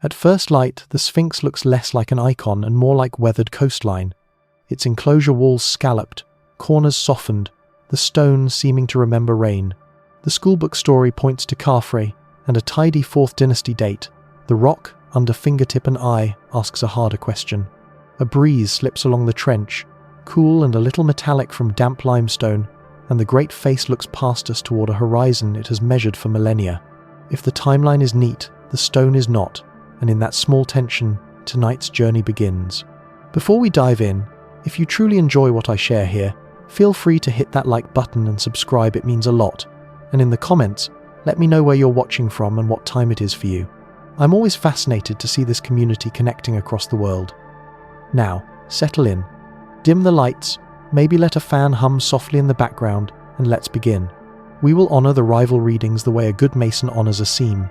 At first light, the Sphinx looks less like an icon and more like weathered coastline, its enclosure walls scalloped, corners softened, the stone seeming to remember rain. The schoolbook story points to Khufu and a tidy 4th dynasty date. The rock, under fingertip and eye, asks a harder question. A breeze slips along the trench, cool and a little metallic from damp limestone, and the great face looks past us toward a horizon it has measured for millennia. If the timeline is neat, the stone is not, and in that small tension, tonight's journey begins. Before we dive in, if you truly enjoy what I share here, feel free to hit that like button and subscribe, it means a lot. And in the comments, let me know where you're watching from and what time it is for you. I'm always fascinated to see this community connecting across the world. Now, settle in. Dim the lights, maybe let a fan hum softly in the background, and let's begin. We will honor the rival readings the way a good mason honors a seam.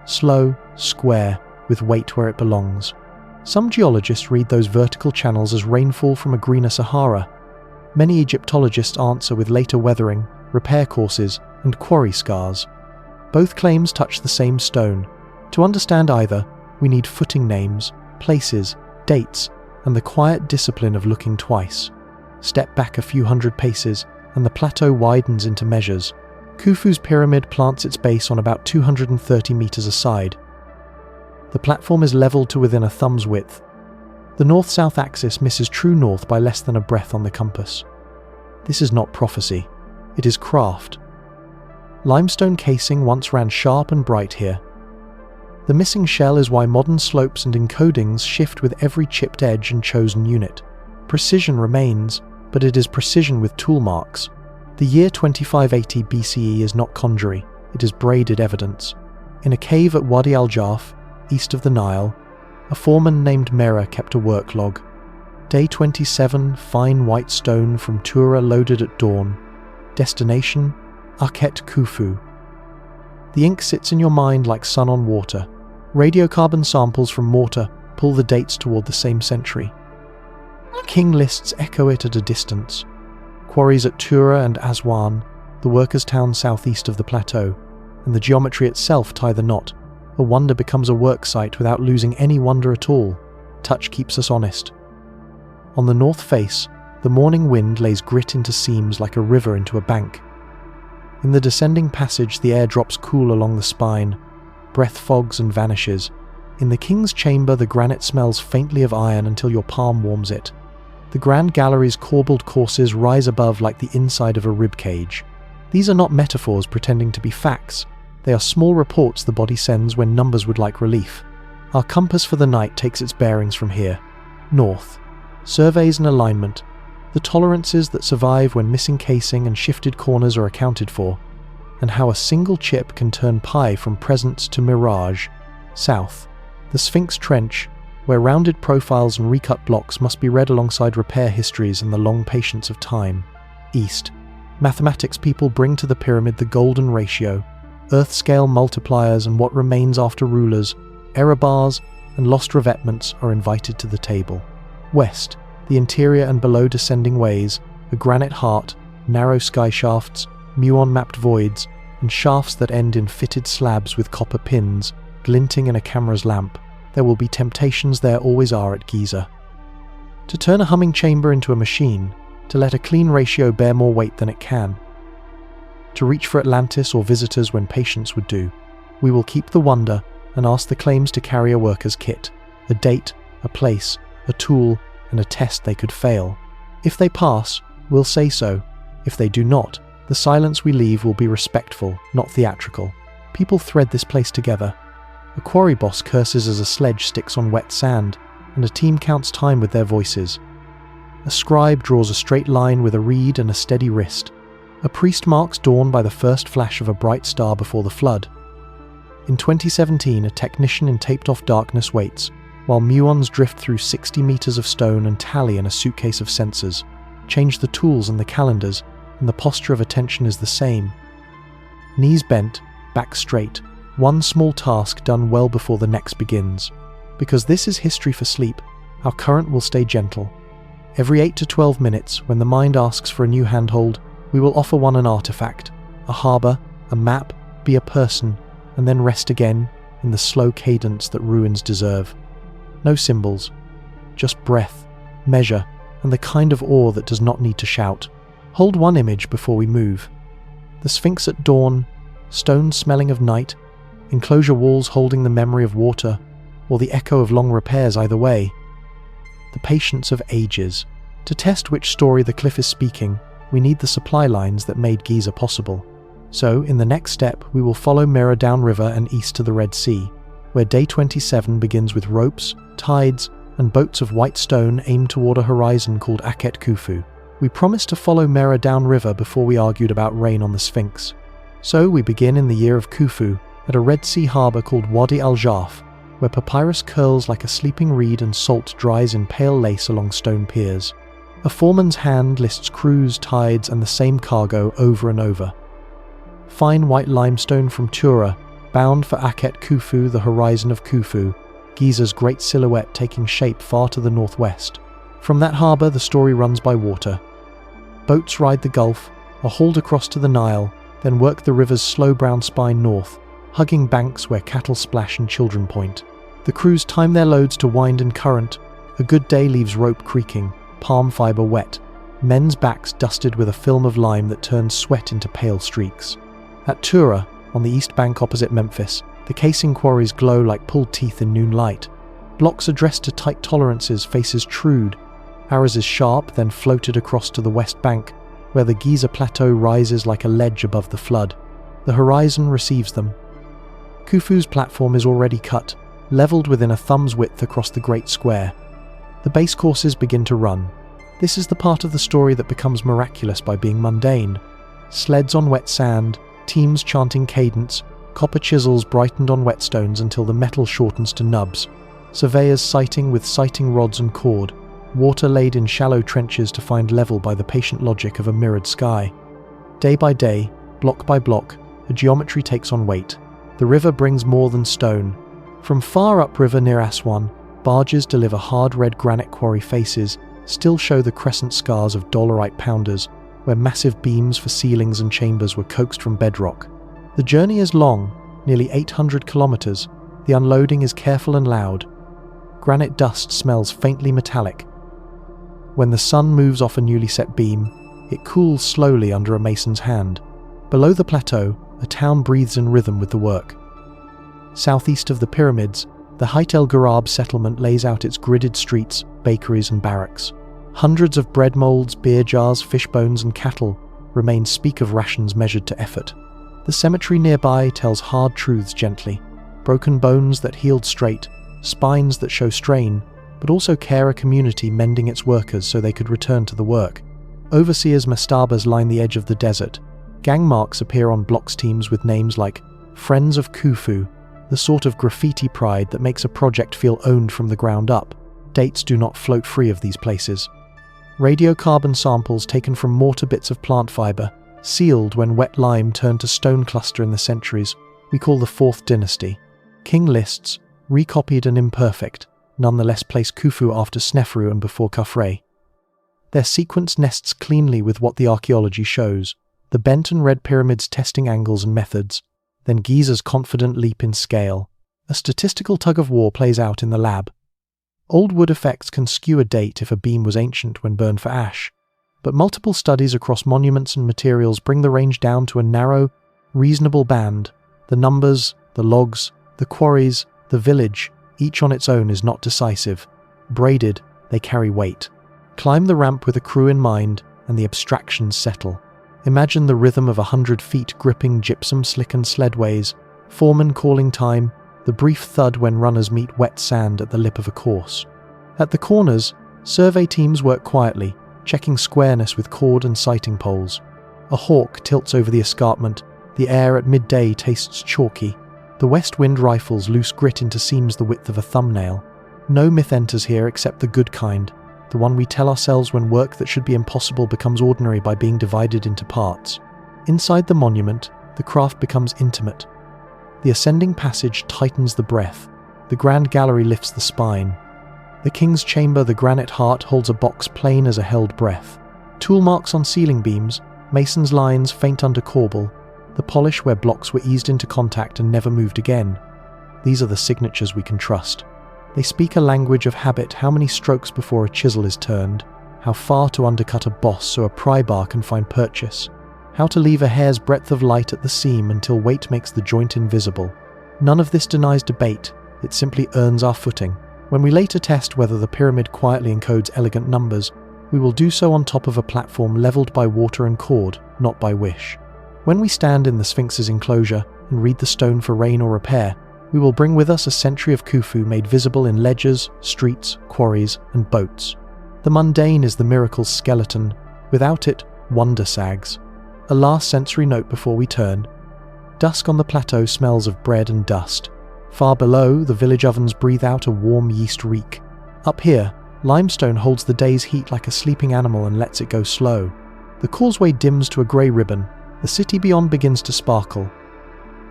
Slow, square, with weight where it belongs. Some geologists read those vertical channels as rainfall from a greener Sahara. Many Egyptologists answer with later weathering, repair courses, and quarry scars. Both claims touch the same stone. To understand either, we need footing names, places, dates, and the quiet discipline of looking twice. Step back a few hundred paces, and the plateau widens into measures. Khufu's pyramid plants its base on about 230 meters aside. The platform is leveled to within a thumb's width. The north-south axis misses true north by less than a breath on the compass. This is not prophecy. It is craft. Limestone casing once ran sharp and bright here. The missing shell is why modern slopes and encodings shift with every chipped edge and chosen unit. Precision remains, but it is precision with tool marks. The year 2580 BCE is not conjury, it is braided evidence. In a cave at Wadi al-Jarf, east of the Nile, a foreman named Mera kept a work log. Day 27, fine white stone from Tura loaded at dawn. Destination, Akhet Khufu. The ink sits in your mind like sun on water. Radiocarbon samples from mortar pull the dates toward the same century. King lists echo it at a distance. Quarries at Tura and Aswan, the workers' town southeast of the plateau, and the geometry itself tie the knot. A wonder becomes a work site without losing any wonder at all. Touch keeps us honest. On the north face, the morning wind lays grit into seams like a river into a bank. In the descending passage, the air drops cool along the spine. Breath fogs and vanishes. In the king's chamber, the granite smells faintly of iron until your palm warms it. The grand gallery's corbelled courses rise above like the inside of a rib cage. These are not metaphors pretending to be facts. They are small reports the body sends when numbers would like relief. Our compass for the night takes its bearings from here. North. Surveys and alignment. The tolerances that survive when missing casing and shifted corners are accounted for. And how a single chip can turn pie from presence to mirage. South. The Sphinx Trench, where rounded profiles and recut blocks must be read alongside repair histories and the long patience of time. East. Mathematics people bring to the pyramid the golden ratio, earth-scale multipliers and what remains after rulers, error bars, and lost revetments are invited to the table. West. The interior and below descending ways, a granite heart, narrow sky shafts, muon-mapped voids, and shafts that end in fitted slabs with copper pins, glinting in a camera's lamp. There will be temptations there always are at Giza. To turn a humming chamber into a machine, to let a clean ratio bear more weight than it can. To reach for Atlantis or visitors when patience would do. We will keep the wonder and ask the claims to carry a worker's kit, a date, a place, a tool, and a test they could fail. If they pass, we'll say so. If they do not, the silence we leave will be respectful, not theatrical. People thread this place together. A quarry boss curses as a sledge sticks on wet sand, and a team counts time with their voices. A scribe draws a straight line with a reed and a steady wrist. A priest marks dawn by the first flash of a bright star before the flood. In 2017, a technician in taped-off darkness waits, while muons drift through 60 meters of stone and tally in a suitcase of sensors. Change the tools and the calendars, and the posture of attention is the same. Knees bent, back straight, one small task done well before the next begins. Because this is history for sleep, our current will stay gentle. Every 8 to 12 minutes, when the mind asks for a new handhold, we will offer one an artifact, a harbour, a map, be a person, and then rest again, in the slow cadence that ruins deserve. No symbols, just breath, measure, and the kind of awe that does not need to shout. Hold one image before we move. The Sphinx at dawn, stones smelling of night, enclosure walls holding the memory of water, or the echo of long repairs either way. The patience of ages. To test which story the cliff is speaking, we need the supply lines that made Giza possible. So, in the next step, we will follow Mirror downriver and east to the Red Sea, where day 27 begins with ropes, tides, and boats of white stone aimed toward a horizon called Akhet Khufu. We promised to follow Mirror downriver before we argued about rain on the Sphinx. So we begin in the year of Khufu, at a Red Sea harbour called Wadi al-Jarf, where papyrus curls like a sleeping reed and salt dries in pale lace along stone piers. A foreman's hand lists crews, tides, and the same cargo over and over. Fine white limestone from Tura, bound for Akhet Khufu, the horizon of Khufu, Giza's great silhouette taking shape far to the northwest. From that harbour, the story runs by water. Boats ride the Gulf, are hauled across to the Nile, then work the river's slow brown spine north, hugging banks where cattle splash and children point. The crews time their loads to wind and current. A good day leaves rope creaking, palm fibre wet, men's backs dusted with a film of lime that turns sweat into pale streaks. At Tura, on the east bank opposite Memphis, the casing quarries glow like pulled teeth in noon light. Blocks addressed to tight tolerances, faces trued. Ours is sharp, then floated across to the west bank, where the Giza Plateau rises like a ledge above the flood. The horizon receives them. Khufu's platform is already cut, levelled within a thumb's width across the great square. The base courses begin to run. This is the part of the story that becomes miraculous by being mundane. Sleds on wet sand, teams chanting cadence, copper chisels brightened on whetstones until the metal shortens to nubs, surveyors sighting with sighting rods and cord, water laid in shallow trenches to find level by the patient logic of a mirrored sky. Day by day, block by block, a geometry takes on weight. The river brings more than stone. From far upriver near Aswan, barges deliver hard red granite quarry faces, still show the crescent scars of dolerite pounders, where massive beams for ceilings and chambers were coaxed from bedrock. The journey is long, nearly 800 kilometers. The unloading is careful and loud. Granite dust smells faintly metallic. When the sun moves off a newly set beam, it cools slowly under a mason's hand. Below the plateau, a town breathes in rhythm with the work. Southeast of the pyramids, the Hayt el Gharab settlement lays out its gridded streets, bakeries and barracks. Hundreds of bread molds, beer jars, fish bones and cattle remains speak of rations measured to effort. The cemetery nearby tells hard truths gently. Broken bones that healed straight, spines that show strain, but also care a community mending its workers so they could return to the work. Overseers' mastabas line the edge of the desert. Gang marks appear on blocks teams with names like Friends of Khufu, the sort of graffiti pride that makes a project feel owned from the ground up. Dates do not float free of these places. Radiocarbon samples taken from mortar bits of plant fibre, sealed when wet lime turned to stone cluster in the centuries, we call the Fourth Dynasty. King lists, recopied and imperfect, nonetheless place Khufu after Snefru and before Khafre. Their sequence nests cleanly with what the archaeology shows, the bent and red pyramids testing angles and methods, then Giza's confident leap in scale. A statistical tug-of-war plays out in the lab. Old wood effects can skew a date if a beam was ancient when burned for ash, but multiple studies across monuments and materials bring the range down to a narrow, reasonable band. The numbers, the logs, the quarries, the village, each on its own is not decisive. Braided, they carry weight. Climb the ramp with a crew in mind, and the abstractions settle. Imagine the rhythm of 100 feet gripping gypsum-slickened sledways, foreman calling time, the brief thud when runners meet wet sand at the lip of a course. At the corners, survey teams work quietly, checking squareness with cord and sighting poles. A hawk tilts over the escarpment, the air at midday tastes chalky. The west wind rifles loose grit into seams the width of a thumbnail. No myth enters here except the good kind, the one we tell ourselves when work that should be impossible becomes ordinary by being divided into parts. Inside the monument, the craft becomes intimate. The ascending passage tightens the breath. The grand gallery lifts the spine. The king's chamber, the granite heart, holds a box plain as a held breath. Tool marks on ceiling beams, mason's lines faint under corbel, the polish where blocks were eased into contact and never moved again. These are the signatures we can trust. They speak a language of habit: how many strokes before a chisel is turned, how far to undercut a boss so a pry bar can find purchase, how to leave a hair's breadth of light at the seam until weight makes the joint invisible. None of this denies debate, it simply earns our footing. When we later test whether the pyramid quietly encodes elegant numbers, we will do so on top of a platform leveled by water and cord, not by wish. When we stand in the Sphinx's enclosure and read the stone for rain or repair, we will bring with us a century of Khufu made visible in ledgers, streets, quarries, and boats. The mundane is the miracle's skeleton. Without it, wonder sags. A last sensory note before we turn. Dusk on the plateau smells of bread and dust. Far below, the village ovens breathe out a warm yeast reek. Up here, limestone holds the day's heat like a sleeping animal and lets it go slow. The causeway dims to a grey ribbon. The city beyond begins to sparkle.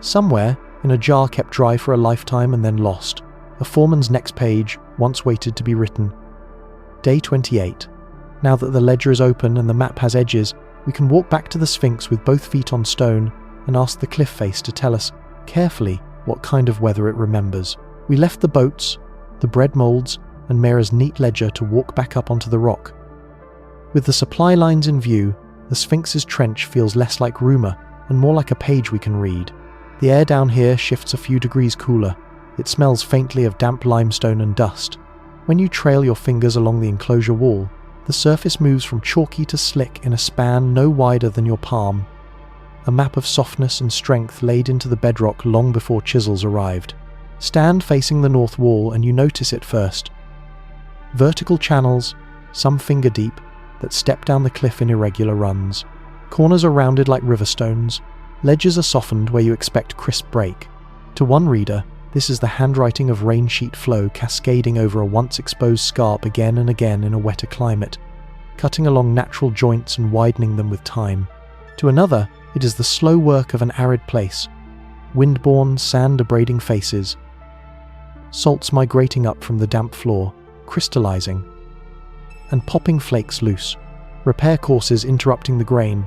Somewhere, in a jar kept dry for a lifetime and then lost, a foreman's next page once waited to be written. Day 28. Now that the ledger is open and the map has edges, we can walk back to the Sphinx with both feet on stone and ask the cliff face to tell us, carefully, what kind of weather it remembers. We left the boats, the bread moulds, and Mera's neat ledger to walk back up onto the rock. With the supply lines in view, the Sphinx's trench feels less like rumour and more like a page we can read. The air down here shifts a few degrees cooler. It smells faintly of damp limestone and dust. When you trail your fingers along the enclosure wall, the surface moves from chalky to slick in a span no wider than your palm. A map of softness and strength laid into the bedrock long before chisels arrived. Stand facing the north wall and you notice it first. Vertical channels, some finger deep, that step down the cliff in irregular runs. Corners are rounded like river stones. Ledges are softened where you expect crisp break. To one reader, this is the handwriting of rain sheet flow cascading over a once exposed scarp again and again in a wetter climate, cutting along natural joints and widening them with time. To another, it is the slow work of an arid place. Wind-borne, sand-abrading faces. Salts migrating up from the damp floor, crystallizing, and popping flakes loose. Repair courses interrupting the grain.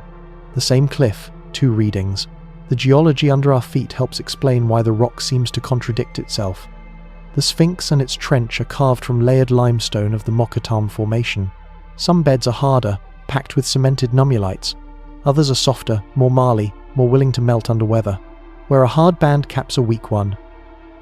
The same cliff, two readings. The geology under our feet helps explain why the rock seems to contradict itself. The Sphinx and its trench are carved from layered limestone of the Mokattam Formation. Some beds are harder, packed with cemented nummulites. Others are softer, more marly, more willing to melt under weather. Where a hard band caps a weak one.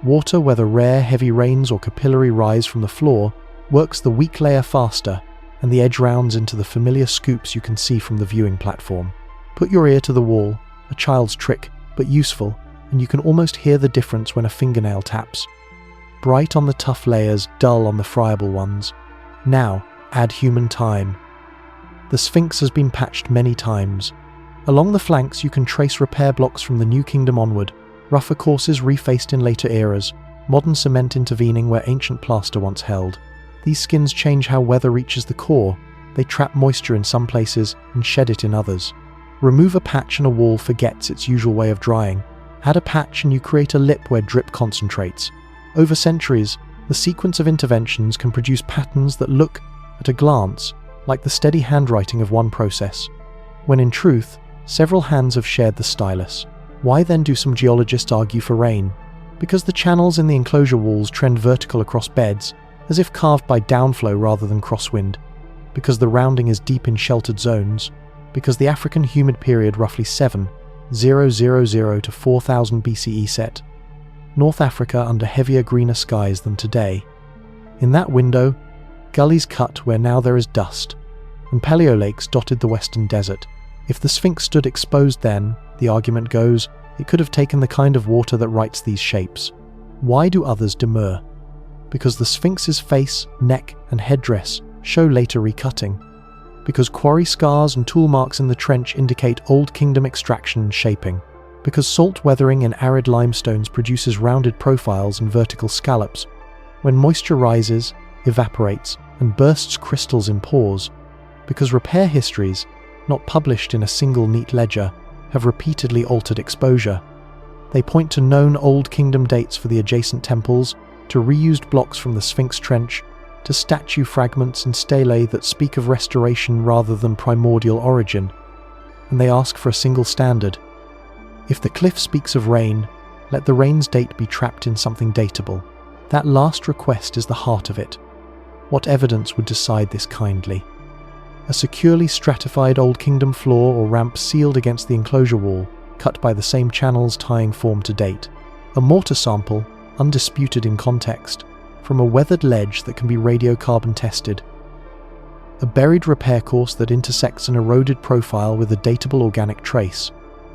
Water, whether rare, heavy rains or capillary rise from the floor, works the weak layer faster, and the edge rounds into the familiar scoops you can see from the viewing platform. Put your ear to the wall, a child's trick, but useful, and you can almost hear the difference when a fingernail taps. Bright on the tough layers, dull on the friable ones. Now, add human time. The Sphinx has been patched many times. Along the flanks you can trace repair blocks from the New Kingdom onward, rougher courses refaced in later eras, modern cement intervening where ancient plaster once held. These skins change how weather reaches the core. They trap moisture in some places and shed it in others. Remove a patch and a wall forgets its usual way of drying. Add a patch and you create a lip where drip concentrates. Over centuries, the sequence of interventions can produce patterns that look, at a glance, like the steady handwriting of one process, when in truth, several hands have shared the stylus. Why then do some geologists argue for rain? Because the channels in the enclosure walls trend vertical across beds, as if carved by downflow rather than crosswind. Because the rounding is deep in sheltered zones. Because the African humid period roughly 7,000 to 4000 BCE set. North Africa under heavier greener skies than today. In that window, gullies cut where now there is dust, and paleolakes dotted the western desert. If the Sphinx stood exposed then, the argument goes, it could have taken the kind of water that writes these shapes. Why do others demur? Because the Sphinx's face, neck, and headdress show later recutting. Because quarry scars and tool marks in the trench indicate Old Kingdom extraction and shaping. Because salt weathering in arid limestones produces rounded profiles and vertical scallops. When moisture rises, evaporates, and bursts crystals in pores. Because repair histories, not published in a single neat ledger, have repeatedly altered exposure. They point to known Old Kingdom dates for the adjacent temples, to reused blocks from the Sphinx trench, to statue fragments and stelae that speak of restoration rather than primordial origin. And they ask for a single standard. If the cliff speaks of rain, Let the rain's date be trapped in something dateable. That last request is the heart of it. What evidence would decide this kindly? A securely stratified Old Kingdom floor or ramp sealed against the enclosure wall, cut by the same channels tying form to date. A mortar sample, undisputed in context, from a weathered ledge that can be radiocarbon tested. A buried repair course that intersects an eroded profile with a dateable organic trace.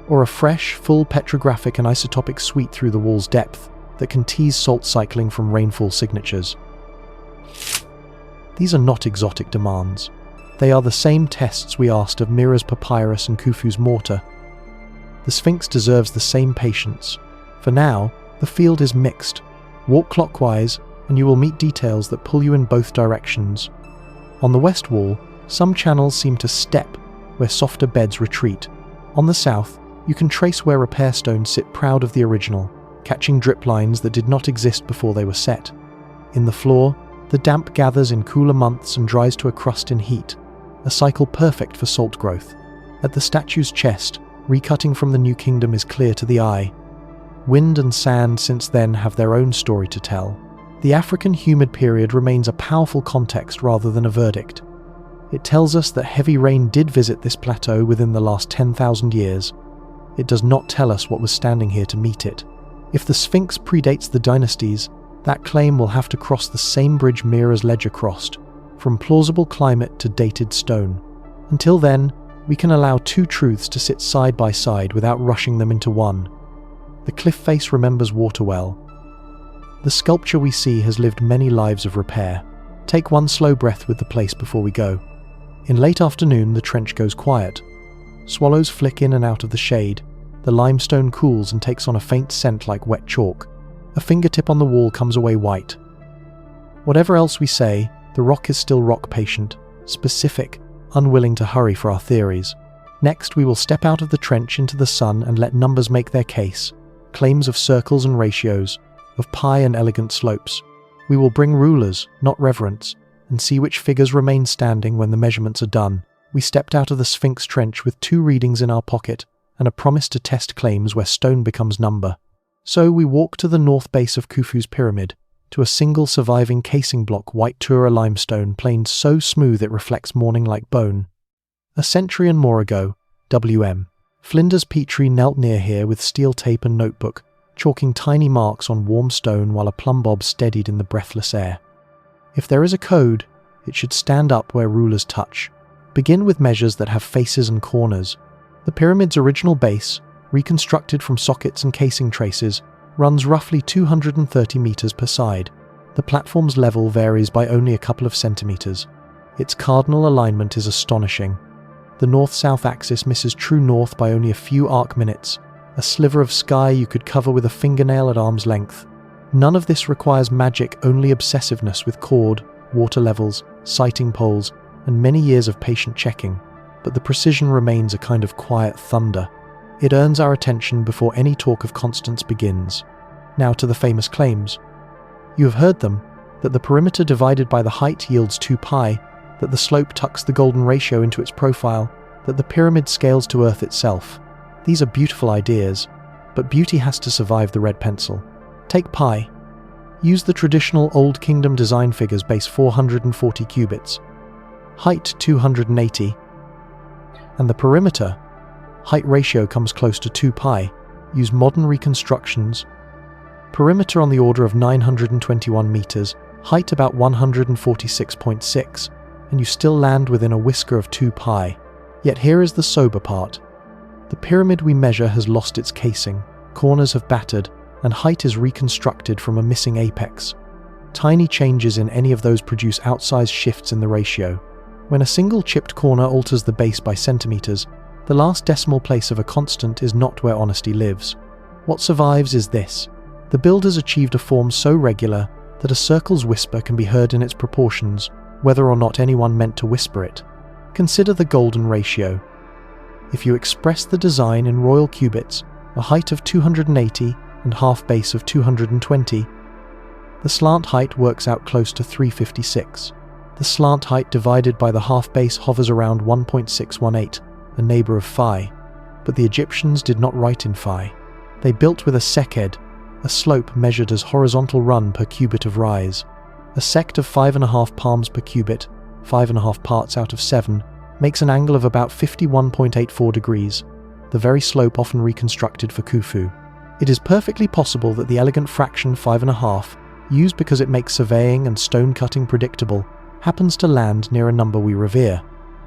Or a fresh, full petrographic and isotopic sweep through the wall's depth that can tease salt cycling from rainfall signatures. These are not exotic demands. They are the same tests we asked of Mira's papyrus and Khufu's mortar. The Sphinx deserves the same patience. For now, the field is mixed. Walk clockwise, and you will meet details that pull you in both directions. On the west wall, some channels seem to step, where softer beds retreat. On the south, you can trace where repair stones sit proud of the original, catching drip lines that did not exist before they were set. In the floor, the damp gathers in cooler months and dries to a crust in heat, a cycle perfect for salt growth. At the statue's chest, recutting from the New Kingdom is clear to the eye. Wind and sand since then have their own story to tell. The African humid period remains a powerful context rather than a verdict. It tells us that heavy rain did visit this plateau within the last 10,000 years. It does not tell us what was standing here to meet it. If the Sphinx predates the dynasties, that claim will have to cross the same bridge Mira's ledger crossed, from plausible climate to dated stone. Until then, we can allow two truths to sit side by side without rushing them into one. The cliff face remembers water well. The sculpture we see has lived many lives of repair. Take one slow breath with the place before we go. In late afternoon, the trench goes quiet. Swallows flick in and out of the shade. The limestone cools and takes on a faint scent like wet chalk. A fingertip on the wall comes away white. Whatever else we say, the rock is still rock patient, specific, unwilling to hurry for our theories. Next, we will step out of the trench into the sun and let numbers make their case. Claims of circles and ratios, of pi and elegant slopes. We will bring rulers, not reverence, and see which figures remain standing when the measurements are done. We stepped out of the Sphinx trench with 2 readings in our pocket and a promise to test claims where stone becomes number. So we walk to the north base of Khufu's pyramid, to a single surviving casing block white Tura limestone planed so smooth it reflects morning like bone. A century and more ago, W.M. Flinders Petrie knelt near here with steel tape and notebook, chalking tiny marks on warm stone while a plumb bob steadied in the breathless air. If there is a code, it should stand up where rulers touch. Begin with measures that have faces and corners. The pyramid's original base, reconstructed from sockets and casing traces, runs roughly 230 meters per side. The platform's level varies by only a couple of centimeters. Its cardinal alignment is astonishing. The north-south axis misses true north by only a few arc minutes, a sliver of sky you could cover with a fingernail at arm's length. None of this requires magic, only obsessiveness with cord, water levels, sighting poles, and many years of patient checking. But the precision remains a kind of quiet thunder. It earns our attention before any talk of constants begins. Now to the famous claims. You have heard them, that the perimeter divided by the height yields 2 pi, that the slope tucks the golden ratio into its profile, that the pyramid scales to Earth itself. These are beautiful ideas, but beauty has to survive the red pencil. Take pi. Use the traditional Old Kingdom design figures base 440 cubits, height 280, and the perimeter, height ratio comes close to 2 pi. Use modern reconstructions. Perimeter on the order of 921 meters, height about 146.6, and you still land within a whisker of 2 pi. Yet here is the sober part. The pyramid we measure has lost its casing, corners have battered, and height is reconstructed from a missing apex. Tiny changes in any of those produce outsized shifts in the ratio. When a single chipped corner alters the base by centimeters, the last decimal place of a constant is not where honesty lives. What survives is this. The builders achieved a form so regular that a circle's whisper can be heard in its proportions, whether or not anyone meant to whisper it. Consider the golden ratio. If you express the design in royal cubits, a height of 280 and half base of 220, the slant height works out close to 356. The slant height divided by the half base hovers around 1.618, a neighbor of phi. But the Egyptians did not write in phi. They built with a seked, a slope measured as horizontal run per cubit of rise. A sect of 5.5 palms per cubit, 5.5 parts out of 7, makes an angle of about 51.84 degrees, the very slope often reconstructed for Khufu. It is perfectly possible that the elegant fraction 5.5, used because it makes surveying and stone cutting predictable, happens to land near a number we revere.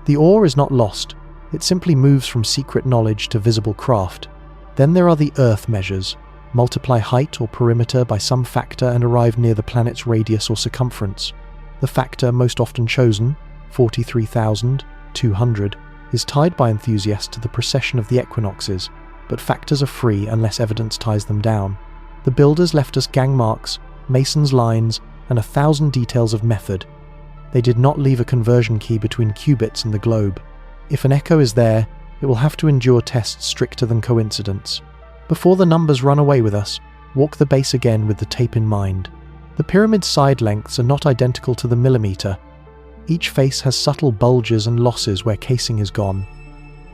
The ore is not lost, it simply moves from secret knowledge to visible craft. Then there are the Earth measures. Multiply height or perimeter by some factor and arrive near the planet's radius or circumference. The factor most often chosen, 43,200, is tied by enthusiasts to the precession of the equinoxes, but factors are free unless evidence ties them down. The builders left us gang marks, masons' lines, and 1,000 details of method. They did not leave a conversion key between cubits and the globe. If an echo is there, it will have to endure tests stricter than coincidence. Before the numbers run away with us, walk the base again with the tape in mind. The pyramid's side lengths are not identical to the millimeter. Each face has subtle bulges and losses where casing is gone.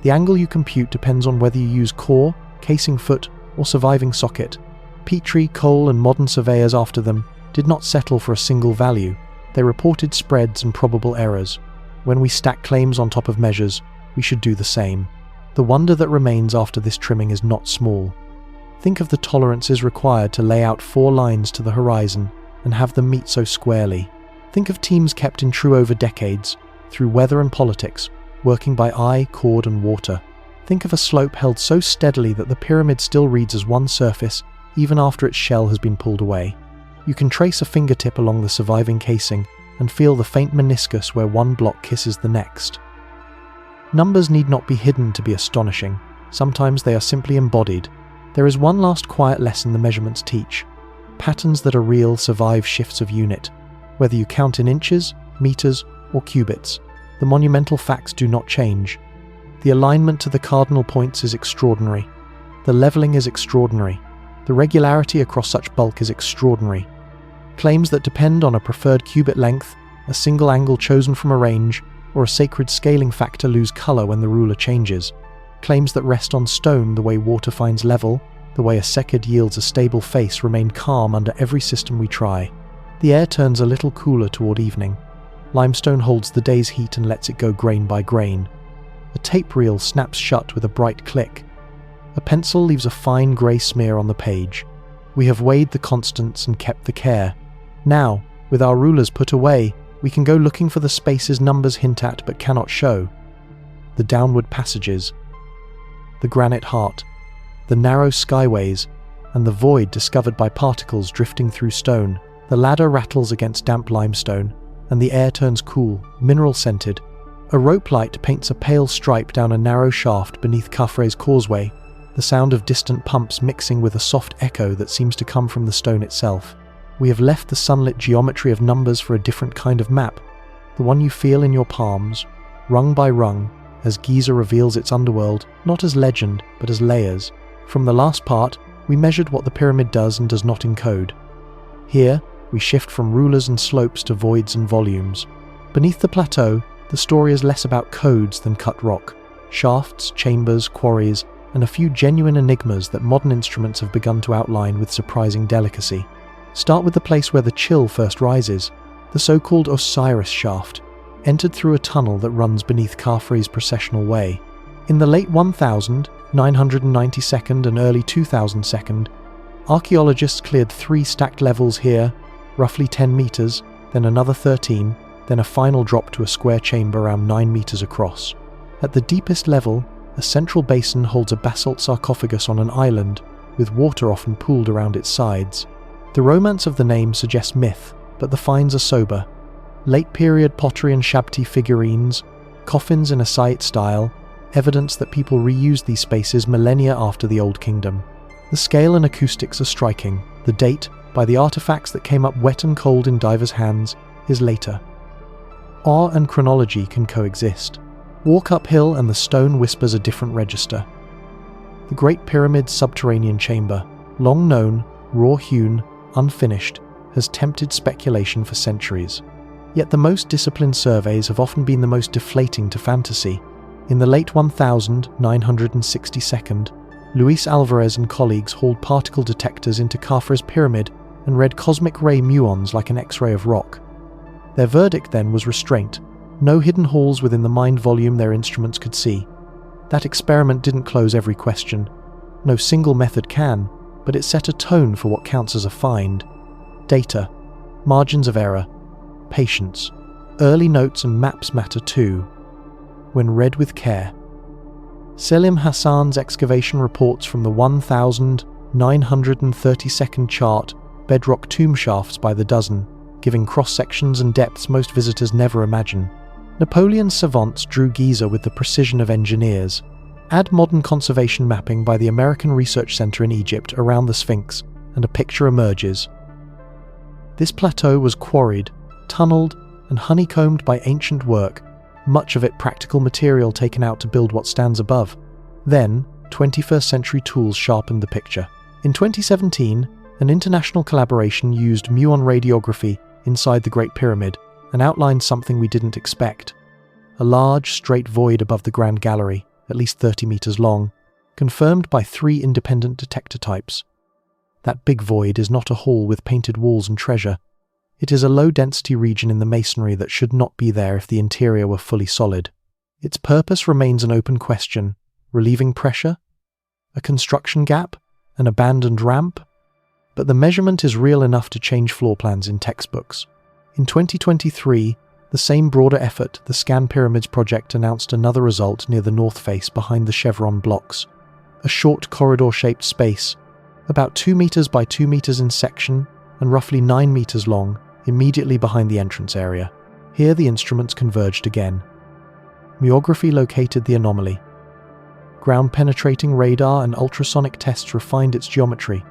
The angle you compute depends on whether you use core, casing foot, or surviving socket. Petrie, Cole, and modern surveyors after them did not settle for a single value. They reported spreads and probable errors. When we stack claims on top of measures, we should do the same. The wonder that remains after this trimming is not small. Think of the tolerances required to lay out 4 lines to the horizon and have them meet so squarely. Think of teams kept in true over decades, through weather and politics, working by eye, cord, and water. Think of a slope held so steadily that the pyramid still reads as one surface, even after its shell has been pulled away. You can trace a fingertip along the surviving casing and feel the faint meniscus where one block kisses the next. Numbers need not be hidden to be astonishing. Sometimes they are simply embodied. There is one last quiet lesson the measurements teach. Patterns that are real survive shifts of unit. Whether you count in inches, meters, or cubits, the monumental facts do not change. The alignment to the cardinal points is extraordinary. The leveling is extraordinary. The regularity across such bulk is extraordinary. Claims that depend on a preferred cubit length, a single angle chosen from a range, or a sacred scaling factor lose color when the ruler changes. Claims that rest on stone the way water finds level, the way a second yields a stable face remain calm under every system we try. The air turns a little cooler toward evening. Limestone holds the day's heat and lets it go grain by grain. A tape reel snaps shut with a bright click. A pencil leaves a fine grey smear on the page. We have weighed the constants and kept the care. Now, with our rulers put away, we can go looking for the spaces numbers hint at but cannot show. The downward passages, the granite heart, the narrow skyways, and the void discovered by particles drifting through stone. The ladder rattles against damp limestone, and the air turns cool, mineral-scented. A rope light paints a pale stripe down a narrow shaft beneath Khufu's causeway, the sound of distant pumps mixing with a soft echo that seems to come from the stone itself. We have left the sunlit geometry of numbers for a different kind of map, the one you feel in your palms, rung by rung, as Giza reveals its underworld, not as legend, but as layers. From the last part, we measured what the pyramid does and does not encode. Here, we shift from rulers and slopes to voids and volumes. Beneath the plateau, the story is less about codes than cut rock, shafts, chambers, quarries, and a few genuine enigmas that modern instruments have begun to outline with surprising delicacy. Start with the place where the chill first rises, the so-called Osiris shaft, entered through a tunnel that runs beneath Khufu's processional way. In the late 1000, 992nd and early 2002nd, archaeologists cleared 3 stacked levels here, roughly 10 meters, then another 13, then a final drop to a square chamber around 9 meters across. At the deepest level, a central basin holds a basalt sarcophagus on an island, with water often pooled around its sides. The romance of the name suggests myth, but the finds are sober. Late-period pottery and shabti figurines, coffins in a Saite style, evidence that people reused these spaces millennia after the Old Kingdom. The scale and acoustics are striking. The date, by the artifacts that came up wet and cold in divers' hands, is later. Awe and chronology can coexist. Walk uphill and the stone whispers a different register. The Great Pyramid's subterranean chamber, long known, raw-hewn, unfinished, has tempted speculation for centuries. Yet the most disciplined surveys have often been the most deflating to fantasy. In the late 1962nd, Luis Alvarez and colleagues hauled particle detectors into Khufu's pyramid and read cosmic ray muons like an X-ray of rock. Their verdict then was restraint, no hidden halls within the mined volume their instruments could see. That experiment didn't close every question. No single method can, but it set a tone for what counts as a find. Data, margins of error, patience. Early notes and maps matter too, when read with care. Selim Hassan's excavation reports from the 1,932nd chart bedrock tomb shafts by the dozen, giving cross-sections and depths most visitors never imagine. Napoleon's savants drew Giza with the precision of engineers. Add modern conservation mapping by the American Research Center in Egypt around the Sphinx, and a picture emerges. This plateau was quarried, tunneled, and honeycombed by ancient work, much of it practical material taken out to build what stands above. Then, 21st century tools sharpened the picture. In 2017, an international collaboration used muon radiography inside the Great Pyramid and outlined something we didn't expect. A large, straight void above the Grand Gallery, at least 30 meters long, confirmed by 3 independent detector types. That big void is not a hall with painted walls and treasure. It is a low-density region in the masonry that should not be there if the interior were fully solid. Its purpose remains an open question. Relieving pressure? A construction gap? An abandoned ramp? But the measurement is real enough to change floor plans in textbooks. In 2023, the same broader effort, the Scan Pyramids project, announced another result near the north face behind the chevron blocks. A short corridor-shaped space, about 2 meters by 2 meters in section and roughly 9 meters long, immediately behind the entrance area. Here the instruments converged again. Muography located the anomaly. Ground-penetrating radar and ultrasonic tests refined its geometry.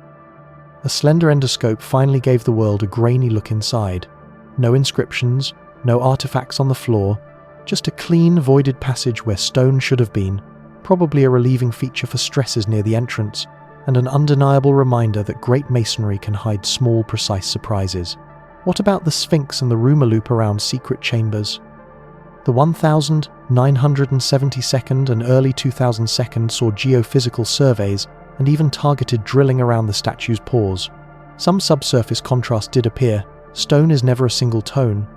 A slender endoscope finally gave the world a grainy look inside. No inscriptions, no artifacts on the floor, just a clean, voided passage where stone should have been, probably a relieving feature for stresses near the entrance, and an undeniable reminder that great masonry can hide small, precise surprises. What about the Sphinx and the rumour loop around secret chambers? The 1972nd and early 2002nd saw geophysical surveys and even targeted drilling around the statue's pores. Some subsurface contrast did appear. Stone is never a single tone.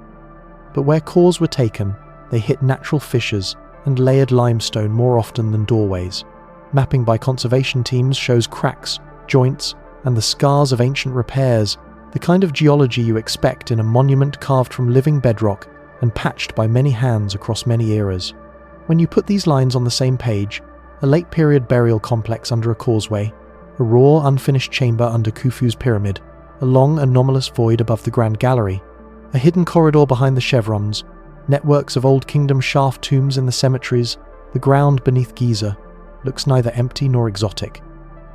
But where cores were taken, they hit natural fissures and layered limestone more often than doorways. Mapping by conservation teams shows cracks, joints, and the scars of ancient repairs, the kind of geology you expect in a monument carved from living bedrock and patched by many hands across many eras. When you put these lines on the same page, a late-period burial complex under a causeway, a raw, unfinished chamber under Khufu's pyramid, a long, anomalous void above the Grand Gallery, a hidden corridor behind the chevrons, networks of Old Kingdom shaft tombs in the cemeteries, the ground beneath Giza, looks neither empty nor exotic.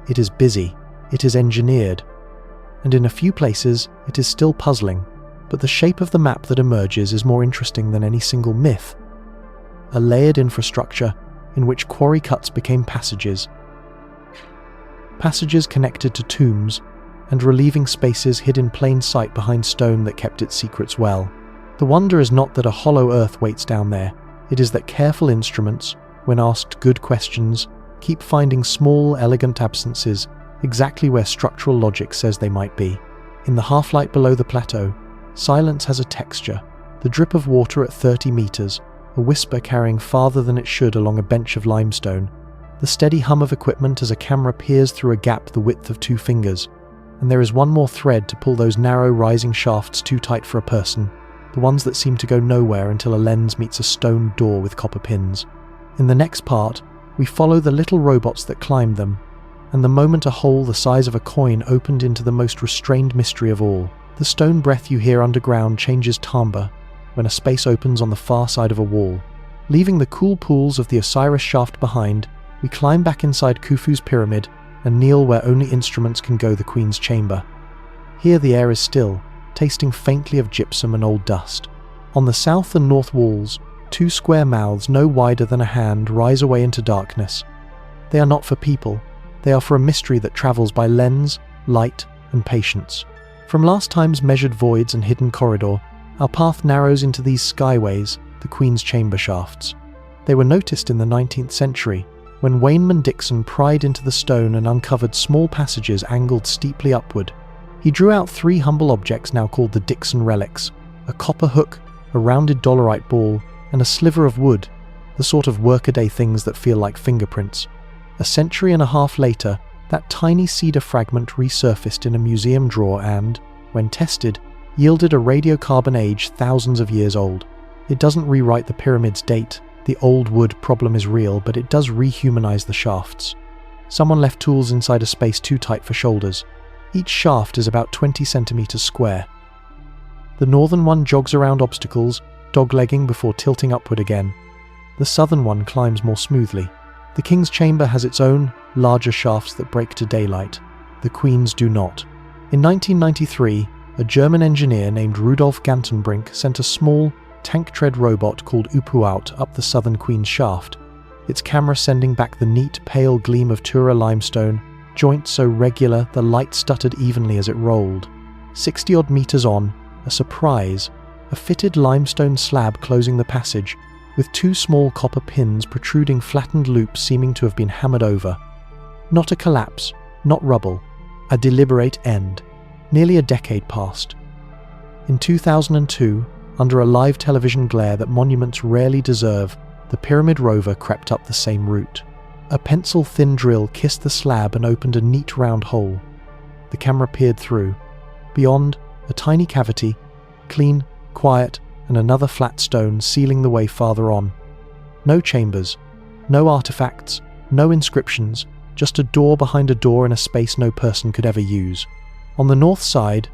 It is busy, it is engineered, and in a few places it is still puzzling, but the shape of the map that emerges is more interesting than any single myth. A layered infrastructure in which quarry cuts became passages. Passages connected to tombs, and relieving spaces hid in plain sight behind stone that kept its secrets well. The wonder is not that a hollow earth waits down there, it is that careful instruments, when asked good questions, keep finding small, elegant absences exactly where structural logic says they might be. In the half-light below the plateau, silence has a texture, the drip of water at 30 meters, a whisper carrying farther than it should along a bench of limestone, the steady hum of equipment as a camera peers through a gap the width of 2 fingers, and there is one more thread to pull those narrow rising shafts too tight for a person, the ones that seem to go nowhere until a lens meets a stone door with copper pins. In the next part, we follow the little robots that climbed them, and the moment a hole the size of a coin opened into the most restrained mystery of all. The stone breath you hear underground changes timbre when a space opens on the far side of a wall. Leaving the cool pools of the Osiris shaft behind, we climb back inside Khufu's pyramid and kneel where only instruments can go, the Queen's chamber. Here the air is still, tasting faintly of gypsum and old dust. On the south and north walls, 2 square mouths no wider than a hand rise away into darkness. They are not for people, they are for a mystery that travels by lens, light, and patience. From last time's measured voids and hidden corridor, our path narrows into these Skyways, the Queen's chamber shafts. They were noticed in the 19th century, when Wayneman Dixon pried into the stone and uncovered small passages angled steeply upward. He drew out 3 humble objects now called the Dixon relics: a copper hook, a rounded dolerite ball, and a sliver of wood, the sort of workaday things that feel like fingerprints. A century and a half later, that tiny cedar fragment resurfaced in a museum drawer and, when tested, yielded a radiocarbon age thousands of years old. It doesn't rewrite the pyramid's date. The old wood problem is real, but it does rehumanize the shafts. Someone left tools inside a space too tight for shoulders. Each shaft is about 20 centimeters square. The northern one jogs around obstacles, doglegging before tilting upward again. The southern one climbs more smoothly. The king's chamber has its own, larger shafts that break to daylight. The queen's do not. In 1993, a German engineer named Rudolf Gantenbrink sent a small, tank-tread robot called Upu out up the southern queen's shaft, its camera sending back the neat, pale gleam of Tura limestone, joints so regular the light stuttered evenly as it rolled. 60-odd meters on, a surprise, a fitted limestone slab closing the passage, with 2 small copper pins protruding flattened loops seeming to have been hammered over. Not a collapse, not rubble, a deliberate end. Nearly a decade passed. In 2002, under a live television glare that monuments rarely deserve, the Pyramid rover crept up the same route. A pencil-thin drill kissed the slab and opened a neat round hole. The camera peered through. Beyond, a tiny cavity, clean, quiet, and another flat stone sealing the way farther on. No chambers, no artifacts, no inscriptions, just a door behind a door in a space no person could ever use. On the north side,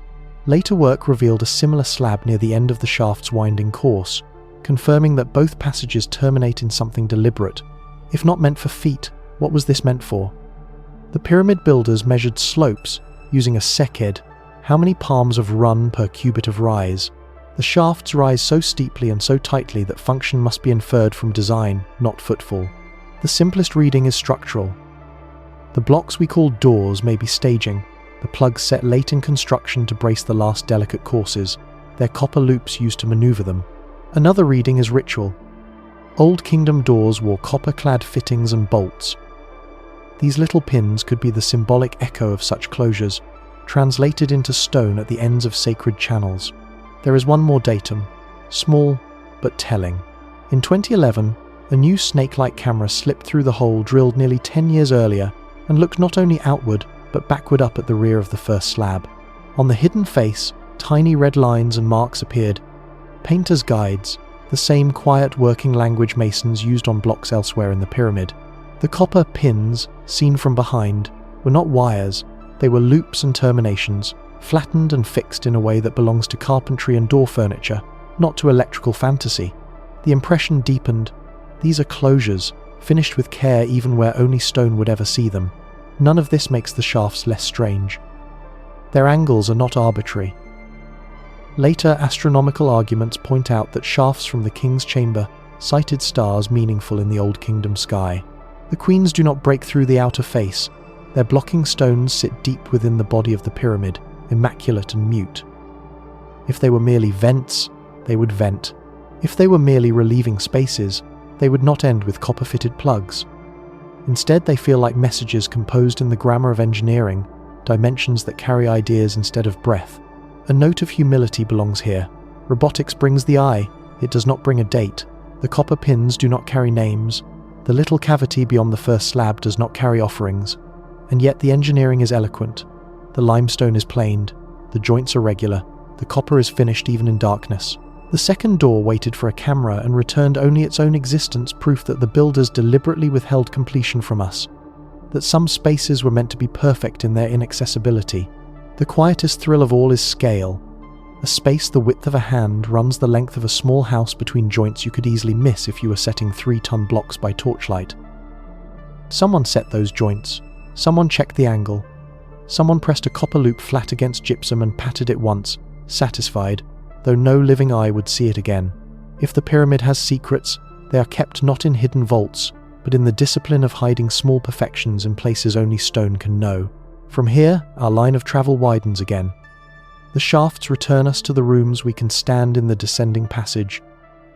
later work revealed a similar slab near the end of the shaft's winding course, confirming that both passages terminate in something deliberate. If not meant for feet, what was this meant for? The pyramid builders measured slopes using a seked, how many palms of run per cubit of rise. The shafts rise so steeply and so tightly that function must be inferred from design, not footfall. The simplest reading is structural. The blocks we call doors may be staging, the plugs set late in construction to brace the last delicate courses, their copper loops used to maneuver them. Another reading is ritual. Old Kingdom doors wore copper-clad fittings and bolts. These little pins could be the symbolic echo of such closures, translated into stone at the ends of sacred channels. There is one more datum, small but telling. In 2011, a new snake-like camera slipped through the hole drilled nearly 10 years earlier and looked not only outward but backward up at the rear of the first slab. On the hidden face, tiny red lines and marks appeared. Painter's guides, the same quiet working language masons used on blocks elsewhere in the pyramid. The copper pins, seen from behind, were not wires, they were loops and terminations, flattened and fixed in a way that belongs to carpentry and door furniture, not to electrical fantasy. The impression deepened. These are closures, finished with care even where only stone would ever see them. None of this makes the shafts less strange. Their angles are not arbitrary. Later astronomical arguments point out that shafts from the king's chamber sighted stars meaningful in the Old Kingdom sky. The queens do not break through the outer face. Their blocking stones sit deep within the body of the pyramid, immaculate and mute. If they were merely vents, they would vent. If they were merely relieving spaces, they would not end with copper-fitted plugs. Instead, they feel like messages composed in the grammar of engineering, dimensions that carry ideas instead of breath. A note of humility belongs here. Robotics brings the eye, it does not bring a date. The copper pins do not carry names. The little cavity beyond the first slab does not carry offerings. And yet the engineering is eloquent. The limestone is planed, the joints are regular, the copper is finished even in darkness. The second door waited for a camera and returned only its own existence, proof that the builders deliberately withheld completion from us, that some spaces were meant to be perfect in their inaccessibility. The quietest thrill of all is scale. A space the width of a hand runs the length of a small house between joints you could easily miss if you were setting 3-ton blocks by torchlight. Someone set those joints. Someone checked the angle. Someone pressed a copper loop flat against gypsum and patted it once, satisfied, though no living eye would see it again. If the pyramid has secrets, they are kept not in hidden vaults, but in the discipline of hiding small perfections in places only stone can know. From here, our line of travel widens again. The shafts return us to the rooms we can stand in the descending passage,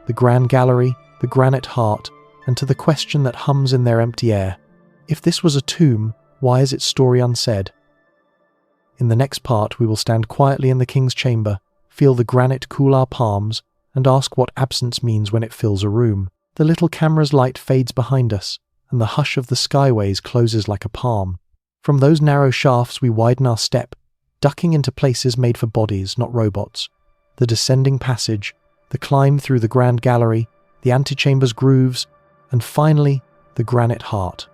the grand gallery, the granite heart, and to the question that hums in their empty air: If this was a tomb, why is its story unsaid? In the next part, we will stand quietly in the king's chamber, feel the granite cool our palms, and ask what absence means when it fills a room. The little camera's light fades behind us, and the hush of the Skyways closes like a palm. From those narrow shafts we widen our step, ducking into places made for bodies, not robots. The descending passage, the climb through the grand gallery, the antechamber's grooves, and finally, the granite heart.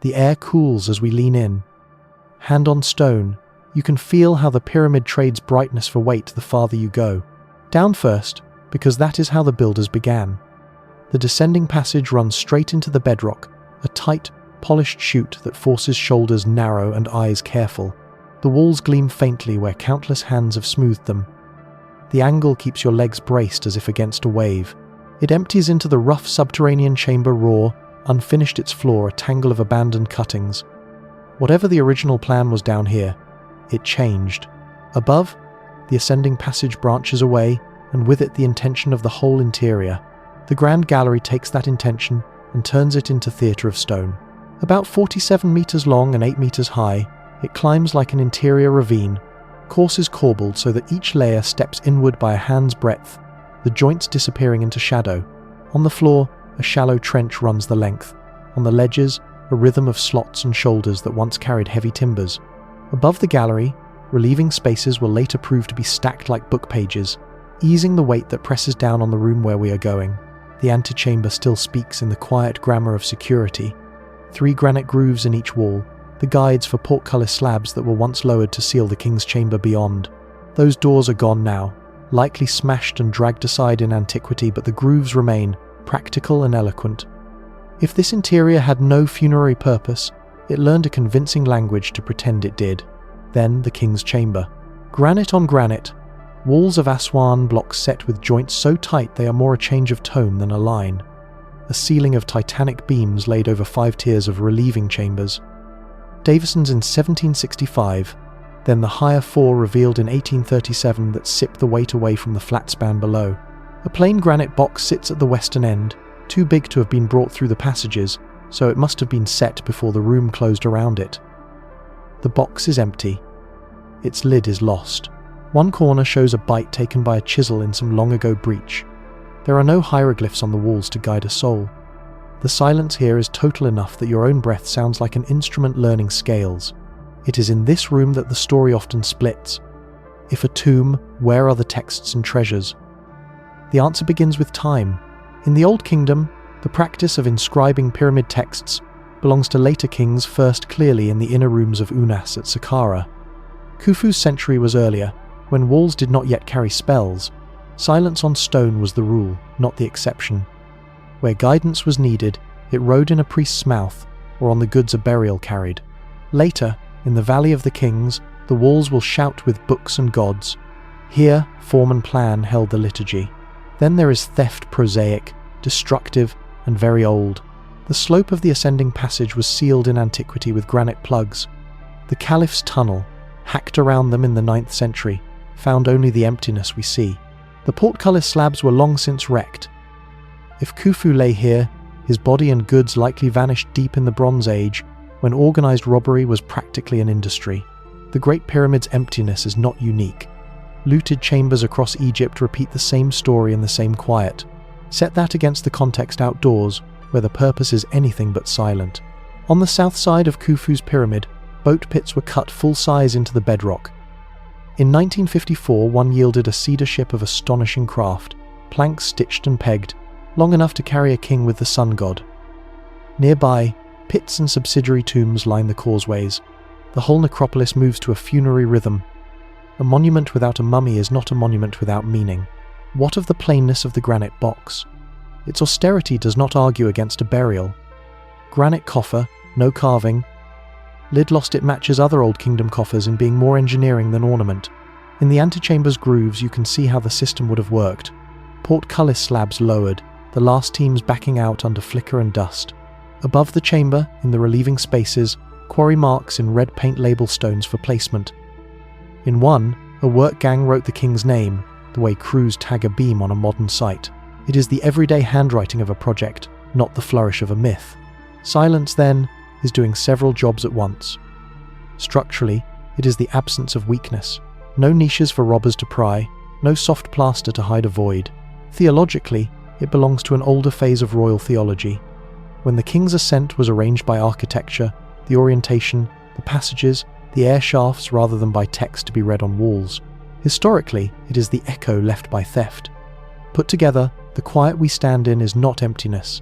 The air cools as we lean in. Hand on stone, you can feel how the pyramid trades brightness for weight the farther you go. Down first, because that is how the builders began. The descending passage runs straight into the bedrock, a tight, polished chute that forces shoulders narrow and eyes careful. The walls gleam faintly where countless hands have smoothed them. The angle keeps your legs braced as if against a wave. It empties into the rough subterranean chamber raw, unfinished, its floor a tangle of abandoned cuttings. Whatever the original plan was down here, it changed. Above, the ascending passage branches away, and with it the intention of the whole interior. The grand gallery takes that intention and turns it into theatre of stone. About 47 meters long and 8 meters high, it climbs like an interior ravine. Courses corbelled so that each layer steps inward by a hand's breadth, the joints disappearing into shadow. On the floor, a shallow trench runs the length. On the ledges, a rhythm of slots and shoulders that once carried heavy timbers. Above the gallery, relieving spaces will later prove to be stacked like book pages, easing the weight that presses down on the room where we are going. The antechamber still speaks in the quiet grammar of security. 3 granite grooves in each wall, the guides for portcullis slabs that were once lowered to seal the king's chamber beyond. Those doors are gone now, likely smashed and dragged aside in antiquity, but the grooves remain, practical and eloquent. If this interior had no funerary purpose, it learned a convincing language to pretend it did. Then the king's chamber. Granite on granite, walls of Aswan blocks set with joints so tight they are more a change of tone than a line. A ceiling of titanic beams laid over 5 tiers of relieving chambers. Davison's in 1765, then the higher 4 revealed in 1837 that sip the weight away from the flat span below. A plain granite box sits at the western end, too big to have been brought through the passages, so it must have been set before the room closed around it. The box is empty. Its lid is lost. One corner shows a bite taken by a chisel in some long-ago breach. There are no hieroglyphs on the walls to guide a soul. The silence here is total enough that your own breath sounds like an instrument learning scales. It is in this room that the story often splits. If a tomb, where are the texts and treasures? The answer begins with time. In the Old Kingdom, the practice of inscribing pyramid texts belongs to later kings, first clearly in the inner rooms of Unas at Saqqara. Khufu's century was earlier, when walls did not yet carry spells. Silence on stone was the rule, not the exception. Where guidance was needed, it rode in a priest's mouth, or on the goods a burial carried. Later, in the Valley of the Kings, the walls will shout with books and gods. Here, form and plan held the liturgy. Then there is theft, prosaic, destructive, and very old. The slope of the ascending passage was sealed in antiquity with granite plugs. The Caliph's tunnel, hacked around them in the 9th century, found only the emptiness we see. The portcullis slabs were long since wrecked. If Khufu lay here, his body and goods likely vanished deep in the Bronze Age, when organised robbery was practically an industry. The Great Pyramid's emptiness is not unique. Looted chambers across Egypt repeat the same story in the same quiet. Set that against the context outdoors, where the purpose is anything but silent. On the south side of Khufu's pyramid, boat pits were cut full size into the bedrock. In 1954, one yielded a cedar ship of astonishing craft, planks stitched and pegged, long enough to carry a king with the sun god. Nearby, pits and subsidiary tombs line the causeways. The whole necropolis moves to a funerary rhythm. A monument without a mummy is not a monument without meaning. What of the plainness of the granite box? Its austerity does not argue against a burial. Granite coffer, no carving. Lid lost, it matches other Old Kingdom coffers in being more engineering than ornament. In the antechamber's grooves you can see how the system would have worked. Portcullis slabs lowered, the last teams backing out under flicker and dust. Above the chamber, in the relieving spaces, quarry marks in red paint label stones for placement. In one, a work gang wrote the king's name, the way crews tag a beam on a modern site. It is the everyday handwriting of a project, not the flourish of a myth. Silence then, is doing several jobs at once. Structurally, it is the absence of weakness. No niches for robbers to pry, no soft plaster to hide a void. Theologically, it belongs to an older phase of royal theology, when the king's ascent was arranged by architecture, the orientation, the passages, the air shafts rather than by text to be read on walls. Historically, it is the echo left by theft. Put together, the quiet we stand in is not emptiness.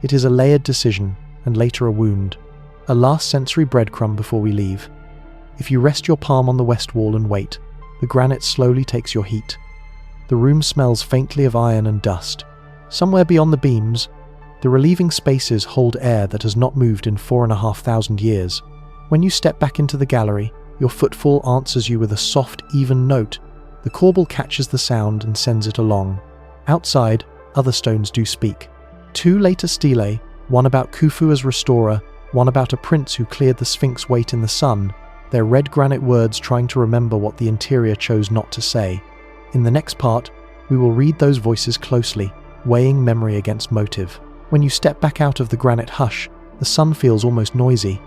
It is a layered decision, and later a wound, a last sensory breadcrumb before we leave. If you rest your palm on the west wall and wait, the granite slowly takes your heat. The room smells faintly of iron and dust. Somewhere beyond the beams, the relieving spaces hold air that has not moved in 4,500 years. When you step back into the gallery, your footfall answers you with a soft, even note. The corbel catches the sound and sends it along. Outside, other stones do speak. 2 later stelae, one about Khufu as restorer, one about a prince who cleared the Sphinx weight in the sun, their red granite words trying to remember what the interior chose not to say. In the next part, we will read those voices closely, weighing memory against motive. When you step back out of the granite hush, the sun feels almost noisy.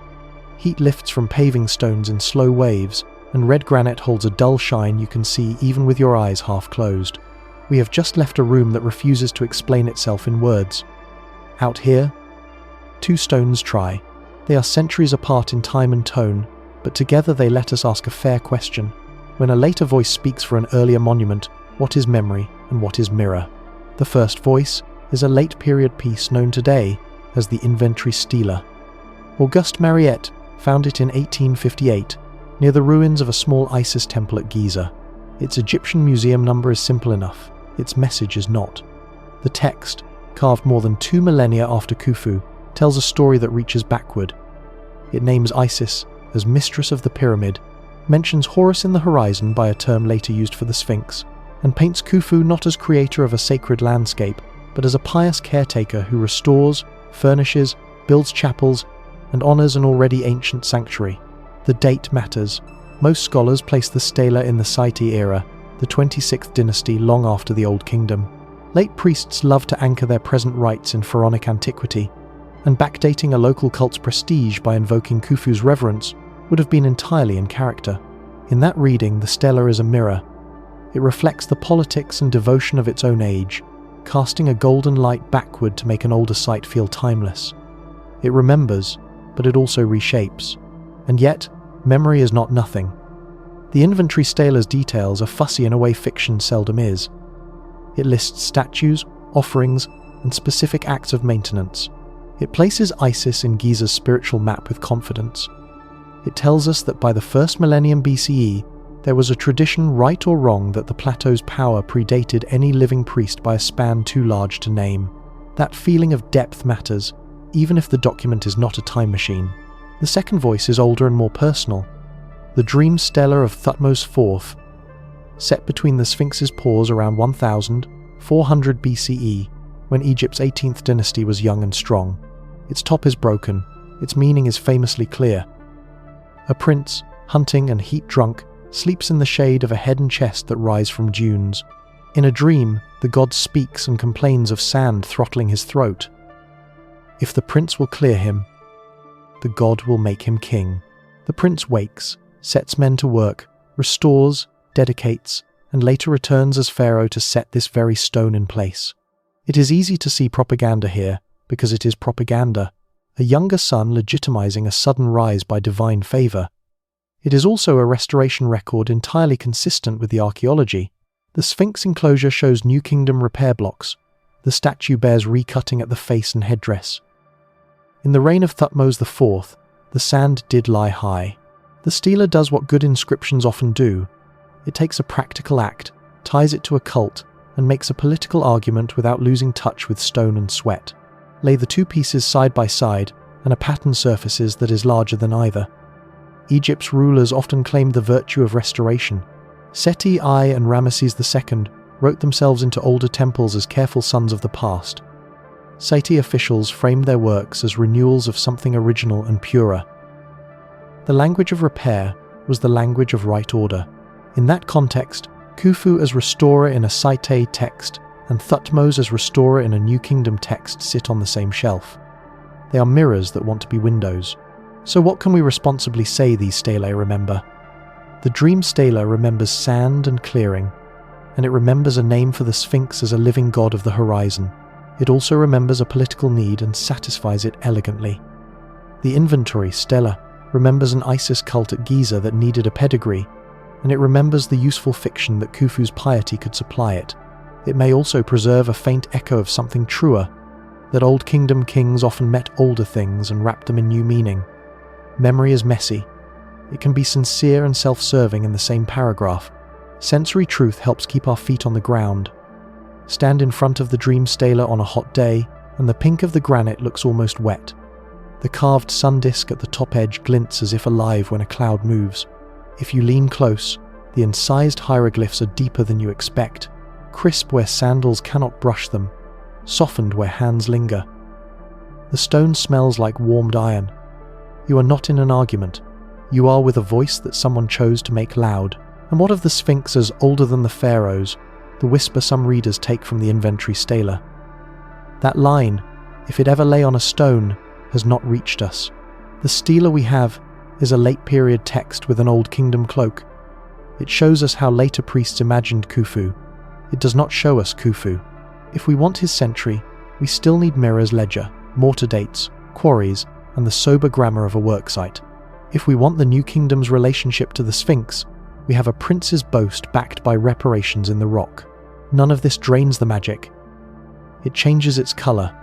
Heat lifts from paving stones in slow waves, and red granite holds a dull shine you can see even with your eyes half closed. We have just left a room that refuses to explain itself in words. Out here, 2 stones try. They are centuries apart in time and tone, but together they let us ask a fair question. When a later voice speaks for an earlier monument, what is memory and what is mirror? The first voice is a late period piece known today as the Inventory Stela. Auguste Mariette found it in 1858, near the ruins of a small Isis temple at Giza. Its Egyptian museum number is simple enough, its message is not. The text, carved more than 2 millennia after Khufu, tells a story that reaches backward. It names Isis as mistress of the pyramid, mentions Horus in the horizon by a term later used for the Sphinx, and paints Khufu not as creator of a sacred landscape, but as a pious caretaker who restores, furnishes, builds chapels, and honors an already ancient sanctuary. The date matters. Most scholars place the Stela in the Saite era, the 26th dynasty long after the Old Kingdom. Late priests loved to anchor their present rites in pharaonic antiquity, and backdating a local cult's prestige by invoking Khufu's reverence would have been entirely in character. In that reading, the Stela is a mirror. It reflects the politics and devotion of its own age, casting a golden light backward to make an older site feel timeless. It remembers, but it also reshapes. And yet, memory is not nothing. The Inventory Stela's details are fussy in a way fiction seldom is. It lists statues, offerings, and specific acts of maintenance. It places Isis in Giza's spiritual map with confidence. It tells us that by the 1st millennium BCE, there was a tradition, right or wrong, that the plateau's power predated any living priest by a span too large to name. That feeling of depth matters, even if the document is not a time machine. The second voice is older and more personal. The dream Stela of Thutmose IV, set between the Sphinx's paws around 1400 BCE, when Egypt's 18th dynasty was young and strong. Its top is broken, its meaning is famously clear. A prince, hunting and heat-drunk, sleeps in the shade of a head and chest that rise from dunes. In a dream, the god speaks and complains of sand throttling his throat. If the prince will clear him, the god will make him king. The prince wakes, sets men to work, restores, dedicates, and later returns as pharaoh to set this very stone in place. It is easy to see propaganda here, because it is propaganda, a younger son legitimizing a sudden rise by divine favor. It is also a restoration record entirely consistent with the archaeology. The Sphinx enclosure shows New Kingdom repair blocks. The statue bears recutting at the face and headdress. In the reign of Thutmose IV, the sand did lie high. The Stela does what good inscriptions often do. It takes a practical act, ties it to a cult, and makes a political argument without losing touch with stone and sweat. Lay the 2 pieces side by side, and a pattern surfaces that is larger than either. Egypt's rulers often claimed the virtue of restoration. Seti I and Ramesses II wrote themselves into older temples as careful sons of the past. Saite officials framed their works as renewals of something original and purer. The language of repair was the language of right order. In that context, Khufu as restorer in a Saite text and Thutmose as restorer in a New Kingdom text sit on the same shelf. They are mirrors that want to be windows. So what can we responsibly say these stelae remember? The dream stela remembers sand and clearing, and it remembers a name for the Sphinx as a living god of the horizon. It also remembers a political need and satisfies it elegantly. The inventory, Stela, remembers an Isis cult at Giza that needed a pedigree, and it remembers the useful fiction that Khufu's piety could supply it. It may also preserve a faint echo of something truer, that Old Kingdom kings often met older things and wrapped them in new meaning. Memory is messy. It can be sincere and self-serving in the same paragraph. Sensory truth helps keep our feet on the ground. Stand in front of the dream stela on a hot day, and the pink of the granite looks almost wet. The carved sun disk at the top edge glints as if alive when a cloud moves. If you lean close, the incised hieroglyphs are deeper than you expect, crisp where sandals cannot brush them, softened where hands linger. The stone smells like warmed iron. You are not in an argument. You are with a voice that someone chose to make loud. And what of the Sphinx as older than the pharaohs, the whisper some readers take from the inventory stela? That line, if it ever lay on a stone, has not reached us. The stela we have is a late period text with an Old Kingdom cloak. It shows us how later priests imagined Khufu. It does not show us Khufu. If we want his century, we still need mirrors ledger, mortar dates, quarries, and the sober grammar of a worksite. If we want the New Kingdom's relationship to the Sphinx, we have a prince's boast backed by reparations in the rock. None of this drains the magic. It changes its colour.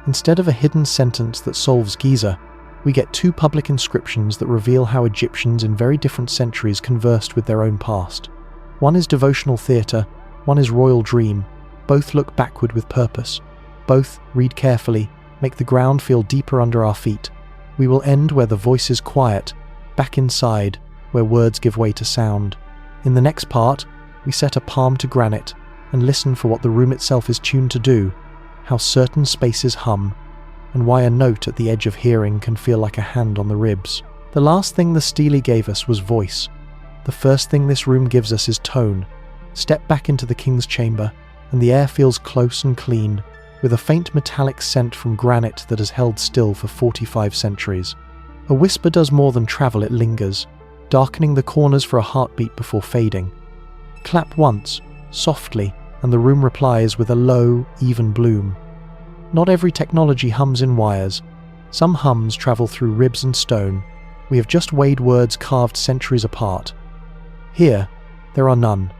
Instead of a hidden sentence that solves Giza, we get two public inscriptions that reveal how Egyptians in very different centuries conversed with their own past. One is devotional theatre, one is royal dream. Both look backward with purpose. Both, read carefully, make the ground feel deeper under our feet. We will end where the voice is quiet, back inside, where words give way to sound. In the next part, we set a palm to granite and listen for what the room itself is tuned to do, how certain spaces hum, and why a note at the edge of hearing can feel like a hand on the ribs. The last thing the stele gave us was voice. The first thing this room gives us is tone. Step back into the king's chamber, and the air feels close and clean, with a faint metallic scent from granite that has held still for 45 centuries. A whisper does more than travel, it lingers, darkening the corners for a heartbeat before fading. Clap once, softly, and the room replies with a low, even bloom. Not every technology hums in wires. Some hums travel through ribs and stone. We have just weighed words carved centuries apart. Here, there are none.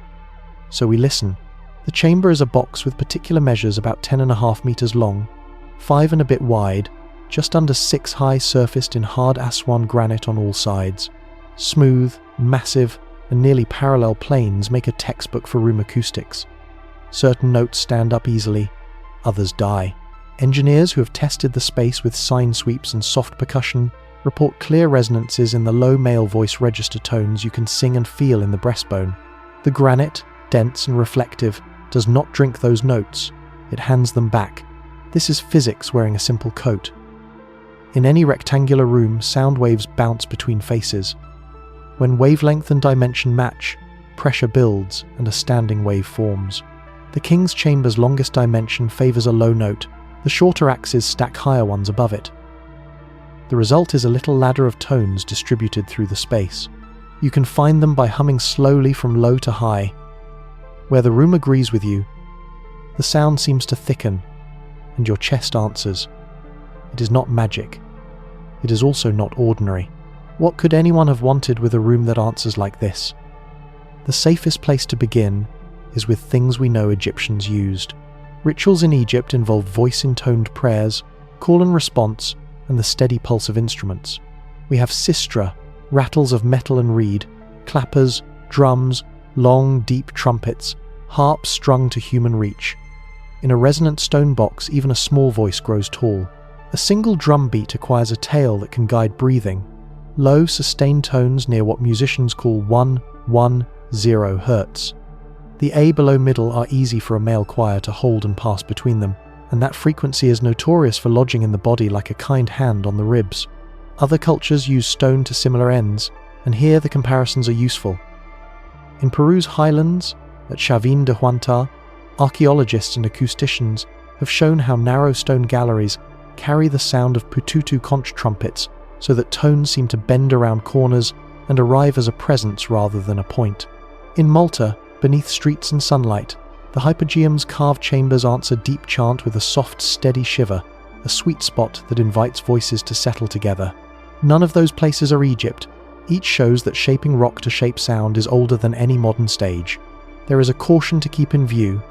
So we listen. The chamber is a box with particular measures about 10.5 meters long, 5 and a bit wide, just under 6 high, surfaced in hard Aswan granite on all sides. Smooth, massive, and nearly parallel planes make a textbook for room acoustics. Certain notes stand up easily, others die. Engineers who have tested the space with sine sweeps and soft percussion report clear resonances in the low male voice register tones you can sing and feel in the breastbone. The granite, dense and reflective, does not drink those notes, it hands them back. This is physics wearing a simple coat. In any rectangular room, sound waves bounce between faces. When wavelength and dimension match, pressure builds and a standing wave forms. The king's chamber's longest dimension favours a low note, the shorter axes stack higher ones above it. The result is a little ladder of tones distributed through the space. You can find them by humming slowly from low to high. Where the room agrees with you, the sound seems to thicken, and your chest answers. It is not magic. It is also not ordinary. What could anyone have wanted with a room that answers like this? The safest place to begin is with things we know Egyptians used. Rituals in Egypt involve voice-intoned prayers, call and response, and the steady pulse of instruments. We have sistra, rattles of metal and reed, clappers, drums, long, deep trumpets, harps strung to human reach. In a resonant stone box, even a small voice grows tall. A single drum beat acquires a tail that can guide breathing. Low, sustained tones near what musicians call 1-1-0 hertz. The A below middle are easy for a male choir to hold and pass between them, and that frequency is notorious for lodging in the body like a kind hand on the ribs. Other cultures use stone to similar ends, and here the comparisons are useful. In Peru's highlands, at Chavin de Huanta, archaeologists and acousticians have shown how narrow stone galleries carry the sound of pututu conch trumpets so that tones seem to bend around corners and arrive as a presence rather than a point. In Malta, beneath streets and sunlight, the hypogeum's carved chambers answer deep chant with a soft, steady shiver, a sweet spot that invites voices to settle together. None of those places are Egypt. Each shows that shaping rock to shape sound is older than any modern stage. There is a caution to keep in view.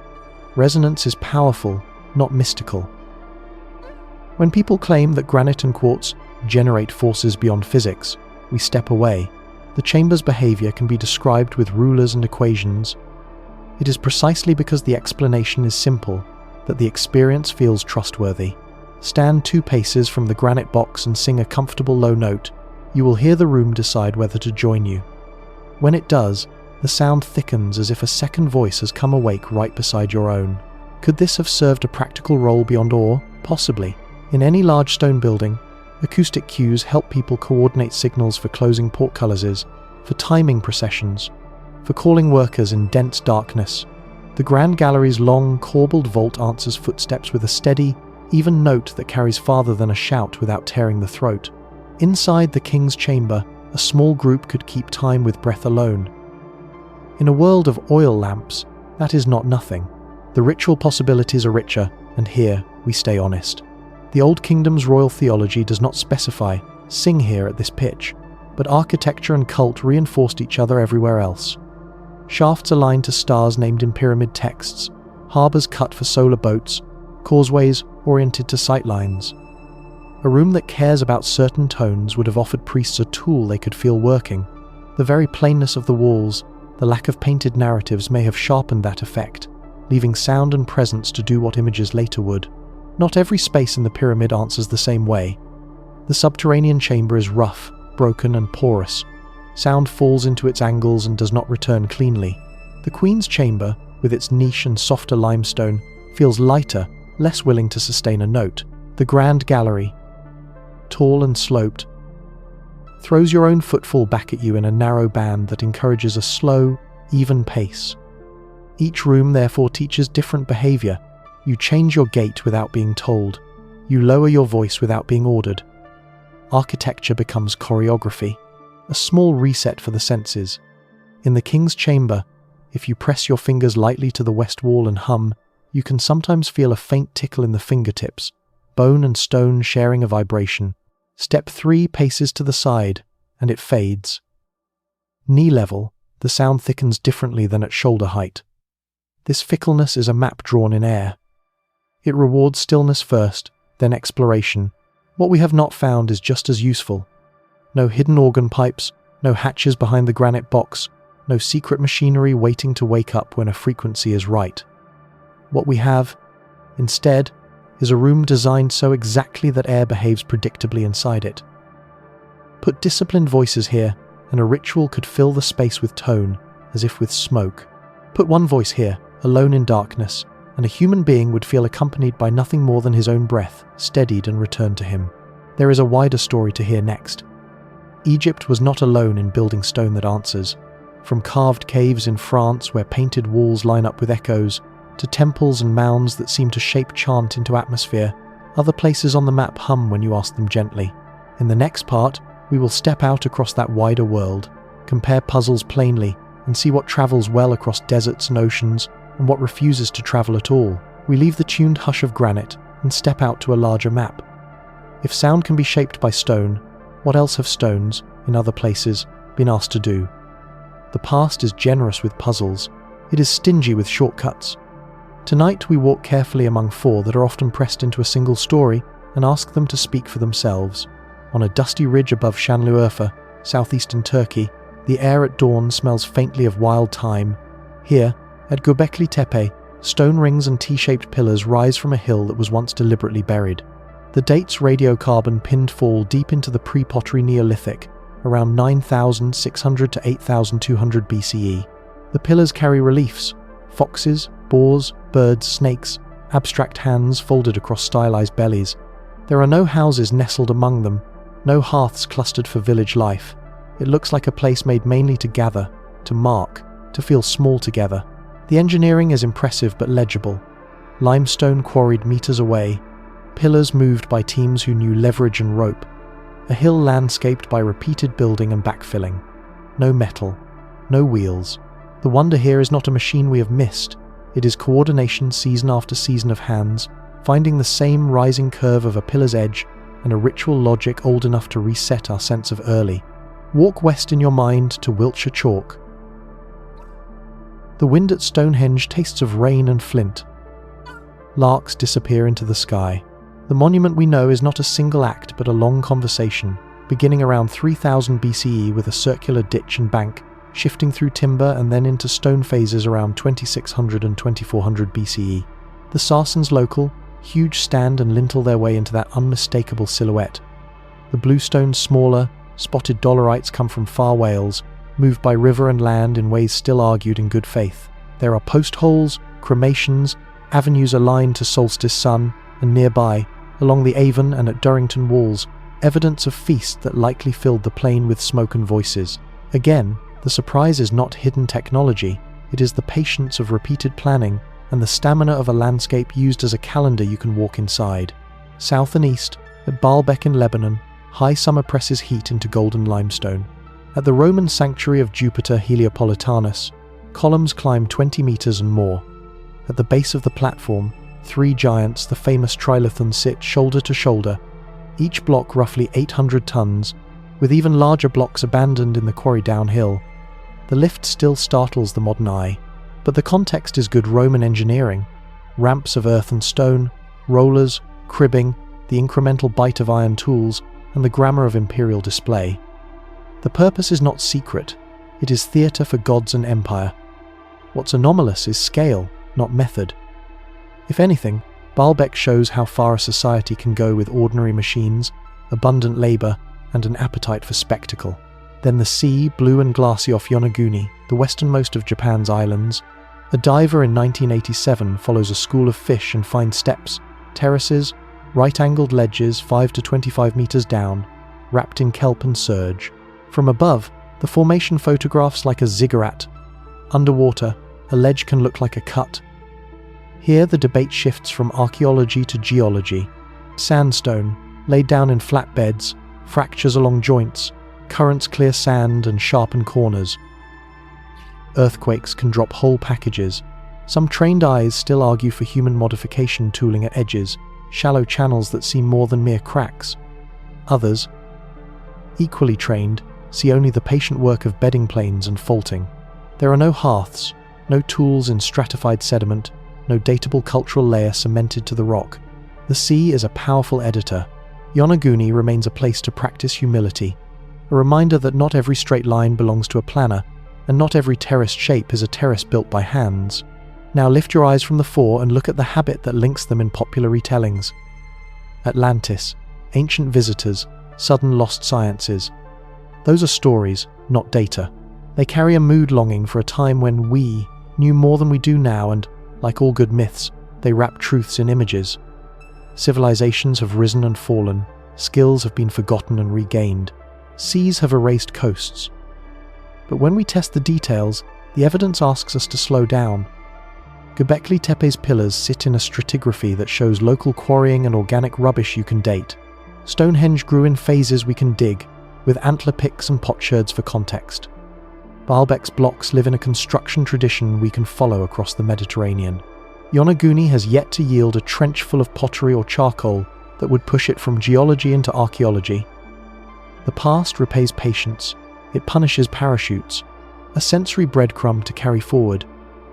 Resonance is powerful, not mystical. When people claim that granite and quartz generate forces beyond physics, we step away. The chamber's behavior can be described with rulers and equations. It is precisely because the explanation is simple that the experience feels trustworthy. Stand 2 paces from the granite box and sing a comfortable low note. You will hear the room decide whether to join you. When it does, the sound thickens as if a second voice has come awake right beside your own. Could this have served a practical role beyond awe? Possibly. In any large stone building, acoustic cues help people coordinate signals for closing portcullises, for timing processions, for calling workers in dense darkness. The Grand Gallery's long, corbelled vault answers footsteps with a steady, even note that carries farther than a shout without tearing the throat. Inside the king's chamber, a small group could keep time with breath alone. In a world of oil lamps, that is not nothing. The ritual possibilities are richer, and here we stay honest. The Old Kingdom's royal theology does not specify, sing here at this pitch, but architecture and cult reinforced each other everywhere else. Shafts aligned to stars named in pyramid texts, harbours cut for solar boats, causeways oriented to sightlines. A room that cares about certain tones would have offered priests a tool they could feel working. The very plainness of the walls, the lack of painted narratives may have sharpened that effect, leaving sound and presence to do what images later would. Not every space in the pyramid answers the same way. The subterranean chamber is rough, broken and porous. Sound falls into its angles and does not return cleanly. The Queen's chamber, with its niche and softer limestone, feels lighter, less willing to sustain a note. The Grand Gallery, tall and sloped, throws your own footfall back at you in a narrow band that encourages a slow, even pace. Each room therefore teaches different behaviour. You change your gait without being told. You lower your voice without being ordered. Architecture becomes choreography, a small reset for the senses. In the king's chamber, if you press your fingers lightly to the west wall and hum, you can sometimes feel a faint tickle in the fingertips, bone and stone sharing a vibration. Step 3 paces to the side, and it fades. Knee level, the sound thickens differently than at shoulder height. This fickleness is a map drawn in air. It rewards stillness first, then exploration. What we have not found is just as useful. No hidden organ pipes, no hatches behind the granite box, no secret machinery waiting to wake up when a frequency is right. What we have, instead, is a room designed so exactly that air behaves predictably inside it. Put disciplined voices here, and a ritual could fill the space with tone, as if with smoke. Put one voice here, alone in darkness, and a human being would feel accompanied by nothing more than his own breath, steadied and returned to him. There is a wider story to hear next. Egypt was not alone in building stone that answers. From carved caves in France where painted walls line up with echoes, to temples and mounds that seem to shape chant into atmosphere, other places on the map hum when you ask them gently. In the next part, we will step out across that wider world, compare puzzles plainly, and see what travels well across deserts and oceans, and what refuses to travel at all. We leave the tuned hush of granite and step out to a larger map. If sound can be shaped by stone, what else have stones, in other places, been asked to do? The past is generous with puzzles. It is stingy with shortcuts. Tonight we walk carefully among 4 that are often pressed into a single story and ask them to speak for themselves. On a dusty ridge above Şanlıurfa, southeastern Turkey, the air at dawn smells faintly of wild thyme. Here, at Göbekli Tepe, stone rings and T-shaped pillars rise from a hill that was once deliberately buried. The dates radiocarbon pinned fall deep into the pre-pottery Neolithic, around 9,600 to 8,200 BCE. The pillars carry reliefs: foxes, boars, birds, snakes, abstract hands folded across stylized bellies. There are no houses nestled among them, no hearths clustered for village life. It looks like a place made mainly to gather, to mark, to feel small together. The engineering is impressive but legible. Limestone quarried meters away, pillars moved by teams who knew leverage and rope, a hill landscaped by repeated building and backfilling. No metal, no wheels. The wonder here is not a machine we have missed, it is coordination season after season of hands, finding the same rising curve of a pillar's edge and a ritual logic old enough to reset our sense of early. Walk west in your mind to Wiltshire chalk. The wind at Stonehenge tastes of rain and flint. Larks disappear into the sky. The monument we know is not a single act but a long conversation, beginning around 3000 BCE with a circular ditch and bank, shifting through timber and then into stone phases around 2600 and 2400 BCE. The Sarsens local, huge stand and lintel their way into that unmistakable silhouette. The bluestones smaller, spotted dolerites come from far Wales, moved by river and land in ways still argued in good faith. There are post holes, cremations, avenues aligned to solstice sun, and nearby, along the Avon and at Durrington walls, evidence of feast that likely filled the plain with smoke and voices. Again, the surprise is not hidden technology, it is the patience of repeated planning and the stamina of a landscape used as a calendar you can walk inside. South and east, at Baalbek in Lebanon, high summer presses heat into golden limestone. At the Roman sanctuary of Jupiter Heliopolitanus, columns climb 20 meters and more. At the base of the platform, three giants, the famous trilithon, sit shoulder to shoulder, each block roughly 800 tons, with even larger blocks abandoned in the quarry downhill. The lift still startles the modern eye, but the context is good Roman engineering. Ramps of earth and stone, rollers, cribbing, the incremental bite of iron tools, and the grammar of imperial display. The purpose is not secret, it is theatre for gods and empire. What's anomalous is scale, not method. If anything, Baalbek shows how far a society can go with ordinary machines, abundant labour, and an appetite for spectacle. Then the sea, blue and glassy off Yonaguni, the westernmost of Japan's islands. A diver in 1987 follows a school of fish and finds steps, terraces, right-angled ledges 5 to 25 meters down, wrapped in kelp and surge. From above, the formation photographs like a ziggurat. Underwater, a ledge can look like a cut. Here the debate shifts from archaeology to geology. Sandstone, laid down in flat beds, fractures along joints, currents clear sand and sharpen corners. Earthquakes can drop whole packages. Some trained eyes still argue for human modification tooling at edges, shallow channels that seem more than mere cracks. Others, equally trained, see only the patient work of bedding planes and faulting. There are no hearths, no tools in stratified sediment, no datable cultural layer cemented to the rock. The sea is a powerful editor. Yonaguni remains a place to practice humility, a reminder that not every straight line belongs to a planner, and not every terraced shape is a terrace built by hands. Now lift your eyes from the four and look at the habit that links them in popular retellings. Atlantis, ancient visitors, sudden lost sciences. Those are stories, not data. They carry a mood longing for a time when we knew more than we do now, and, like all good myths, they wrap truths in images. Civilizations have risen and fallen, skills have been forgotten and regained, seas have erased coasts. But when we test the details, the evidence asks us to slow down. Göbekli Tepe's pillars sit in a stratigraphy that shows local quarrying and organic rubbish you can date. Stonehenge grew in phases we can dig, with antler picks and potsherds for context. Baalbek's blocks live in a construction tradition we can follow across the Mediterranean. Yonaguni has yet to yield a trench full of pottery or charcoal that would push it from geology into archaeology. The past repays patience, it punishes parachutes, a sensory breadcrumb to carry forward,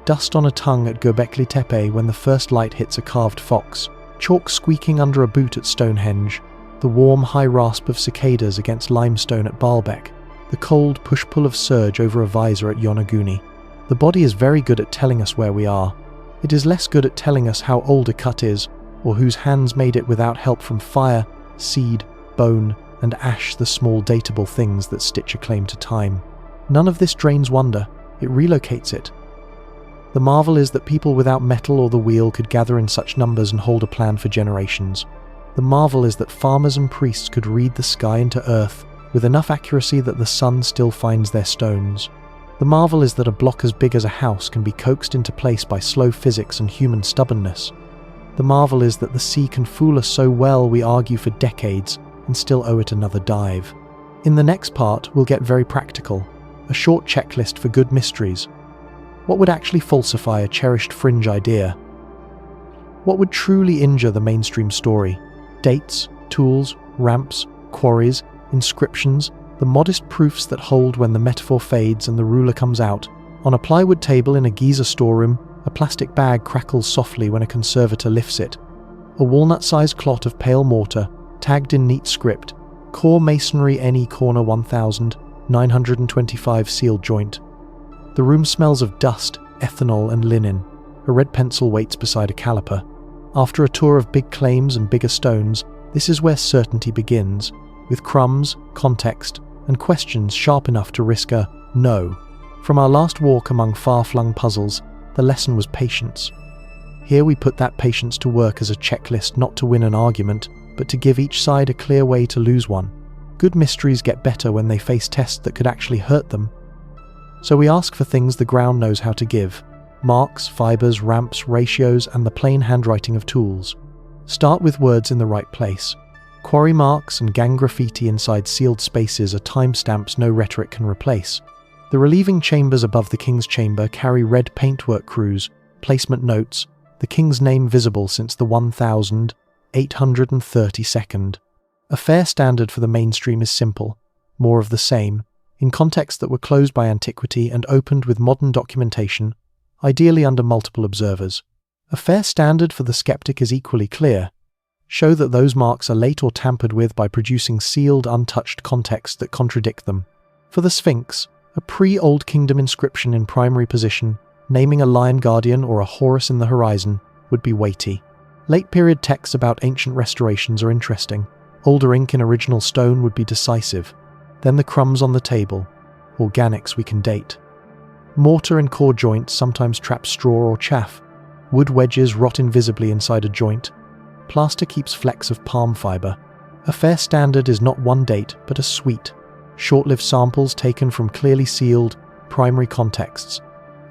dust on a tongue at Göbekli Tepe when the first light hits a carved fox, chalk squeaking under a boot at Stonehenge, the warm high rasp of cicadas against limestone at Baalbek, the cold push-pull of surge over a visor at Yonaguni. The body is very good at telling us where we are. It is less good at telling us how old a cut is, or whose hands made it without help from fire, seed, bone, and ash, the small datable things that stitch a claim to time. None of this drains wonder, it relocates it. The marvel is that people without metal or the wheel could gather in such numbers and hold a plan for generations. The marvel is that farmers and priests could read the sky into earth with enough accuracy that the sun still finds their stones. The marvel is that a block as big as a house can be coaxed into place by slow physics and human stubbornness. The marvel is that the sea can fool us so well we argue for decades and still owe it another dive. In the next part, we'll get very practical, a short checklist for good mysteries. What would actually falsify a cherished Fringe idea? What would truly injure the mainstream story? Dates, tools, ramps, quarries, inscriptions, the modest proofs that hold when the metaphor fades and the ruler comes out. On a plywood table in a Giza storeroom, a plastic bag crackles softly when a conservator lifts it. A walnut-sized clot of pale mortar, tagged in neat script, core masonry NE corner 1925 sealed joint. The room smells of dust, ethanol and linen. A red pencil waits beside a caliper. After a tour of big claims and bigger stones, this is where certainty begins, with crumbs, context, and questions sharp enough to risk a no. From our last walk among far-flung puzzles, the lesson was patience. Here we put that patience to work as a checklist not to win an argument, but to give each side a clear way to lose one. Good mysteries get better when they face tests that could actually hurt them. So we ask for things the ground knows how to give. Marks, fibers, ramps, ratios, and the plain handwriting of tools. Start with words in the right place. Quarry marks and gang graffiti inside sealed spaces are timestamps no rhetoric can replace. The relieving chambers above the king's chamber carry red paintwork crews, placement notes, the king's name visible since the 1832nd. A fair standard for the mainstream is simple, more of the same, in contexts that were closed by antiquity and opened with modern documentation, ideally under multiple observers. A fair standard for the skeptic is equally clear. Show that those marks are late or tampered with by producing sealed, untouched context that contradict them. For the Sphinx, a pre-Old Kingdom inscription in primary position, naming a lion guardian or a Horus in the horizon, would be weighty. Late-period texts about ancient restorations are interesting. Older ink in original stone would be decisive. Then the crumbs on the table. Organics we can date. Mortar and core joints sometimes trap straw or chaff. Wood wedges rot invisibly inside a joint. Plaster keeps flecks of palm fiber. A fair standard is not one date, but a suite. Short-lived samples taken from clearly sealed, primary contexts.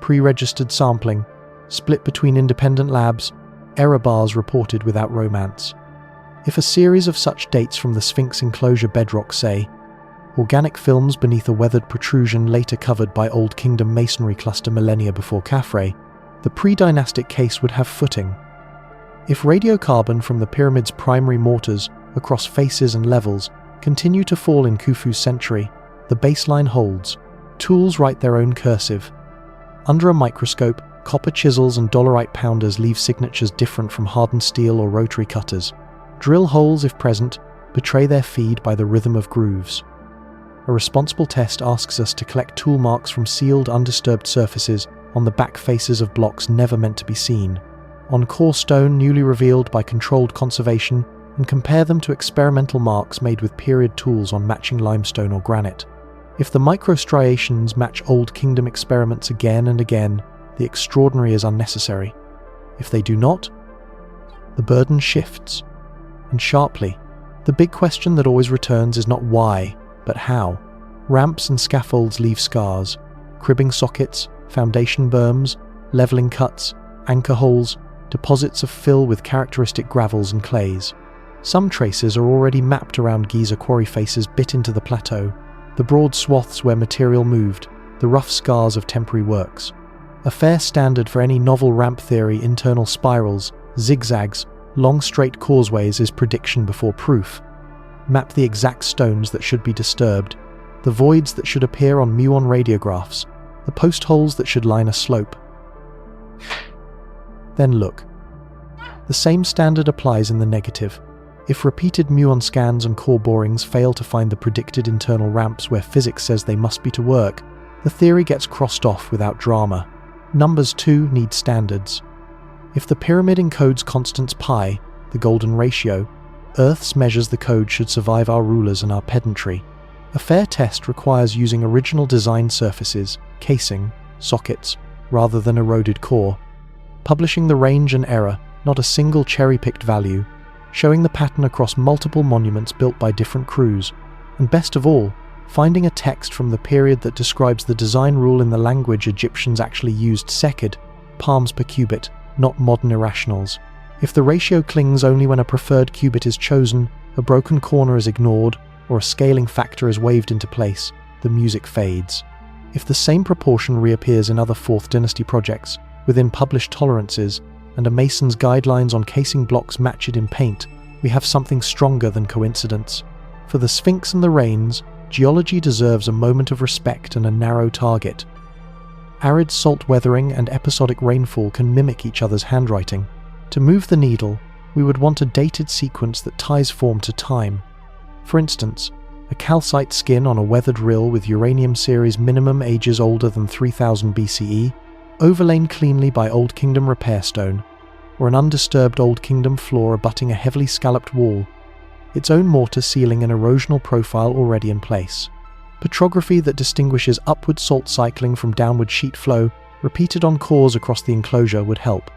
Pre-registered sampling. Split between independent labs. Error bars reported without romance. If a series of such dates from the Sphinx enclosure bedrock say, organic films beneath a weathered protrusion later covered by Old Kingdom masonry cluster millennia before Khafre, the pre-dynastic case would have footing. If radiocarbon from the pyramid's primary mortars, across faces and levels, continue to fall in Khufu's century, the baseline holds. Tools write their own cursive. Under a microscope, copper chisels and dolerite pounders leave signatures different from hardened steel or rotary cutters. Drill holes, if present, betray their feed by the rhythm of grooves. A responsible test asks us to collect tool marks from sealed, undisturbed surfaces on the back faces of blocks never meant to be seen, on core stone newly revealed by controlled conservation, and compare them to experimental marks made with period tools on matching limestone or granite. If the microstriations match Old Kingdom experiments again and again, the extraordinary is unnecessary. If they do not, the burden shifts. And sharply. The big question that always returns is not why, but how. Ramps and scaffolds leave scars. Cribbing sockets, foundation berms, leveling cuts, anchor holes, deposits of fill with characteristic gravels and clays. Some traces are already mapped around Giza quarry faces bit into the plateau, the broad swaths where material moved, the rough scars of temporary works. A fair standard for any novel ramp theory, internal spirals, zigzags, long straight causeways is prediction before proof. Map the exact stones that should be disturbed, the voids that should appear on muon radiographs, the post holes that should line a slope. Then look. The same standard applies in the negative. If repeated muon scans and core borings fail to find the predicted internal ramps where physics says they must be to work, the theory gets crossed off without drama. Numbers too need standards. If the pyramid encodes constants pi, the golden ratio, Earth's measures the code should survive our rulers and our pedantry. A fair test requires using original design surfaces, casing, sockets, rather than eroded core. Publishing the range and error, not a single cherry-picked value, showing the pattern across multiple monuments built by different crews, and best of all, finding a text from the period that describes the design rule in the language Egyptians actually used, seked, palms per cubit, not modern irrationals. If the ratio clings only when a preferred cubit is chosen, a broken corner is ignored, or a scaling factor is waved into place, the music fades. If the same proportion reappears in other 4th Dynasty projects, within published tolerances, and a mason's guidelines on casing blocks match it in paint, we have something stronger than coincidence. For the Sphinx and the Rains, geology deserves a moment of respect and a narrow target. Arid salt weathering and episodic rainfall can mimic each other's handwriting. To move the needle, we would want a dated sequence that ties form to time. For instance, a calcite skin on a weathered rill with uranium series minimum ages older than 3000 BCE, overlain cleanly by Old Kingdom repair stone, or an undisturbed Old Kingdom floor abutting a heavily scalloped wall, its own mortar sealing an erosional profile already in place. Petrography that distinguishes upward salt cycling from downward sheet flow, repeated on cores across the enclosure, would help.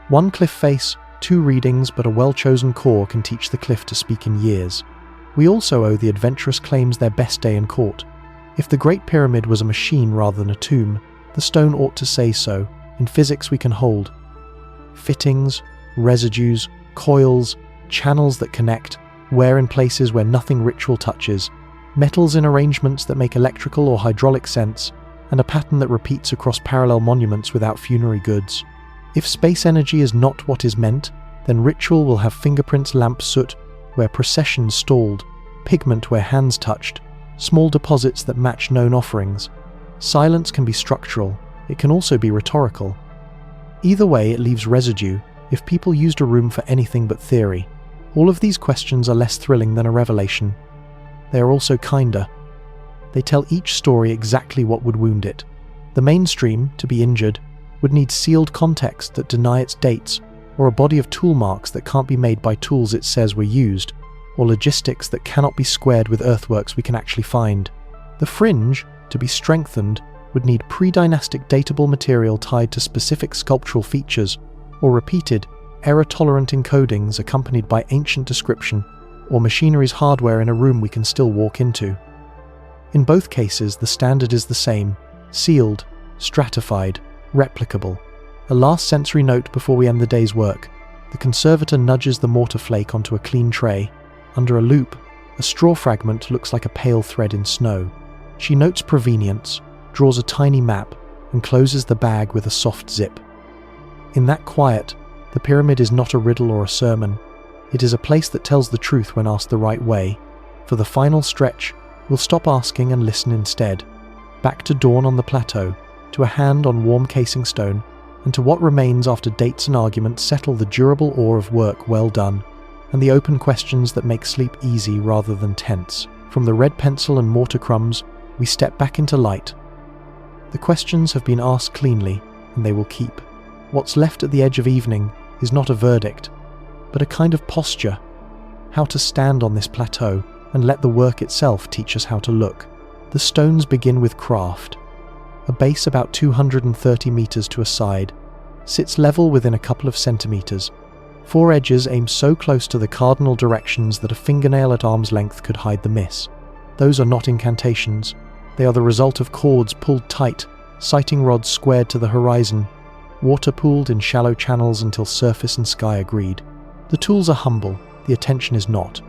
One cliff face, 2 readings, but a well-chosen core can teach the cliff to speak in years. We also owe the adventurous claims their best day in court. If the Great Pyramid was a machine rather than a tomb, the stone ought to say so. In physics we can hold fittings, residues, coils, channels that connect, wear in places where nothing ritual touches, metals in arrangements that make electrical or hydraulic sense, and a pattern that repeats across parallel monuments without funerary goods. If space energy is not what is meant, then ritual will have fingerprints lamp soot where procession stalled, pigment where hands touched, small deposits that match known offerings. Silence can be structural, it can also be rhetorical. Either way, it leaves residue if people used a room for anything but theory. All of these questions are less thrilling than a revelation. They are also kinder. They tell each story exactly what would wound it. The mainstream, to be injured, would need sealed context that deny its dates, or a body of tool marks that can't be made by tools it says were used, or logistics that cannot be squared with earthworks we can actually find. The Fringe, to be strengthened, would need pre-dynastic datable material tied to specific sculptural features, or repeated, error-tolerant encodings accompanied by ancient description, or machinery's hardware in a room we can still walk into. In both cases, the standard is the same: sealed, stratified, replicable. A last sensory note before we end the day's work. The conservator nudges the mortar flake onto a clean tray. Under a loupe, a straw fragment looks like a pale thread in snow. She notes provenience, draws a tiny map, and closes the bag with a soft zip. In that quiet, the pyramid is not a riddle or a sermon. It is a place that tells the truth when asked the right way. For the final stretch, we'll stop asking and listen instead. Back to dawn on the plateau, to a hand on warm casing stone, and to what remains after dates and arguments settle the durable ore of work well done, and the open questions that make sleep easy rather than tense. From the red pencil and mortar crumbs, we step back into light. The questions have been asked cleanly, and they will keep. What's left at the edge of evening is not a verdict, but a kind of posture. How to stand on this plateau, and let the work itself teach us how to look. The stones begin with craft. A base about 230 meters to a side, sits level within a couple of centimeters. 4 edges aim so close to the cardinal directions that a fingernail at arm's length could hide the miss. Those are not incantations. They are the result of cords pulled tight, sighting rods squared to the horizon, water pooled in shallow channels until surface and sky agreed. The tools are humble, the attention is not.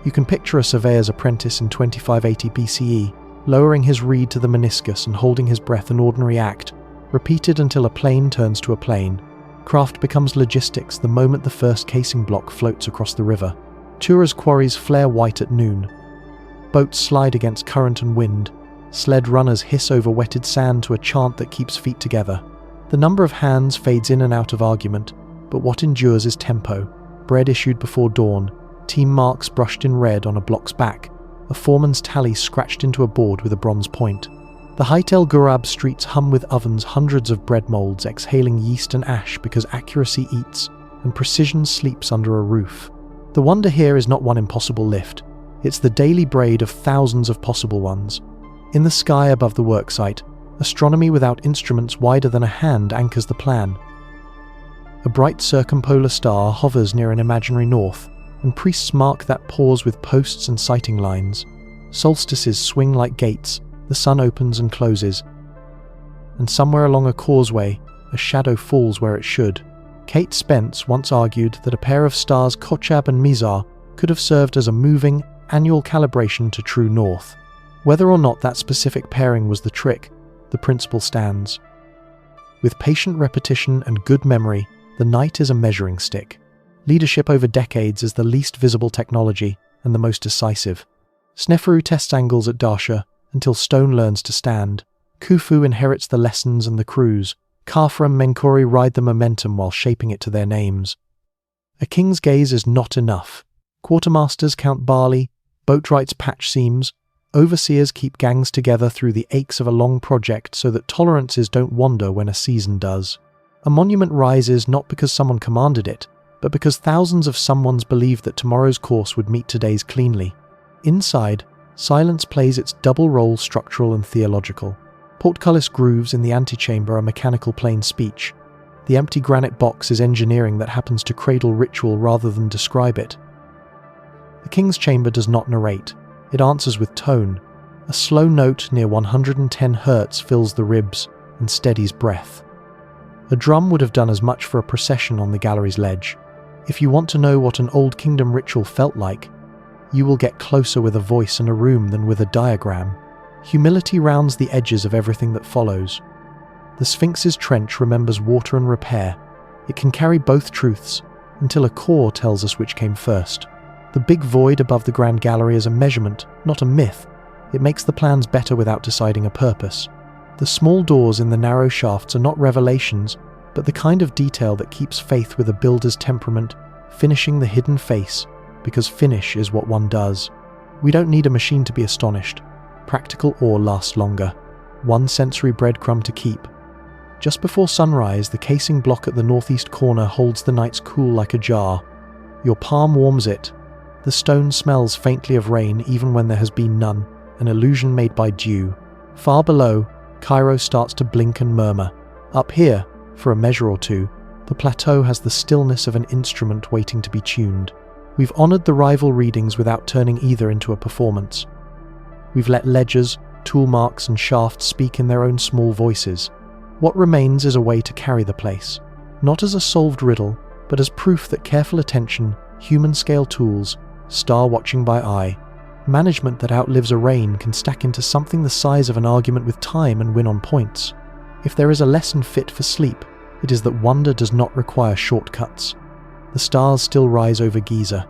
You can picture a surveyor's apprentice in 2580 BCE, lowering his reed to the meniscus and holding his breath, an ordinary act, repeated until a plane turns to a plane. Craft becomes logistics the moment the first casing block floats across the river. Tourers' quarries flare white at noon. Boats slide against current and wind. Sled runners hiss over wetted sand to a chant that keeps feet together. The number of hands fades in and out of argument, but what endures is tempo. Bread issued before dawn, team marks brushed in red on a block's back, a foreman's tally scratched into a board with a bronze point. The Haitel Gurab streets hum with ovens, hundreds of bread molds exhaling yeast and ash because accuracy eats and precision sleeps under a roof. The wonder here is not one impossible lift. It's the daily braid of thousands of possible ones. In the sky above the worksite, astronomy without instruments wider than a hand anchors the plan. A bright circumpolar star hovers near an imaginary north, and priests mark that pause with posts and sighting lines. Solstices swing like gates, the sun opens and closes, and somewhere along a causeway, a shadow falls where it should. Kate Spence once argued that a pair of stars Kochab and Mizar could have served as a moving, annual calibration to true north. Whether or not that specific pairing was the trick, the principle stands. With patient repetition and good memory, the night is a measuring stick. Leadership over decades is the least visible technology and the most decisive. Sneferu tests angles at Darsha until stone learns to stand. Khufu inherits the lessons and the crews. Khafra and Menkori ride the momentum while shaping it to their names. A king's gaze is not enough. Quartermasters count barley, boatwrights patch seams, overseers keep gangs together through the aches of a long project so that tolerances don't wander when a season does. A monument rises not because someone commanded it, but because thousands of someones believed that tomorrow's course would meet today's cleanly. Inside, silence plays its double role, structural and theological. Portcullis grooves in the antechamber are mechanical plain speech. The empty granite box is engineering that happens to cradle ritual rather than describe it. The king's chamber does not narrate. It answers with tone. A slow note near 110 Hz fills the ribs and steadies breath. A drum would have done as much for a procession on the gallery's ledge. If you want to know what an Old Kingdom ritual felt like, you will get closer with a voice and a room than with a diagram. Humility rounds the edges of everything that follows. The Sphinx's trench remembers water and repair. It can carry both truths, until a core tells us which came first. The big void above the Grand Gallery is a measurement, not a myth. It makes the plans better without deciding a purpose. The small doors in the narrow shafts are not revelations, but the kind of detail that keeps faith with a builder's temperament, finishing the hidden face, because finish is what one does. We don't need a machine to be astonished. Practical ore lasts longer. One sensory breadcrumb to keep. Just before sunrise, the casing block at the northeast corner holds the night's cool like a jar. Your palm warms it. The stone smells faintly of rain even when there has been none, an illusion made by dew. Far below, Cairo starts to blink and murmur. Up here, for a measure or two, the plateau has the stillness of an instrument waiting to be tuned. We've honoured the rival readings without turning either into a performance. We've let ledgers, tool marks and shafts speak in their own small voices. What remains is a way to carry the place, not as a solved riddle, but as proof that careful attention, human-scale tools, star-watching by eye, management that outlives a reign can stack into something the size of an argument with time and win on points. If there is a lesson fit for sleep, it is that wonder does not require shortcuts. The stars still rise over Giza.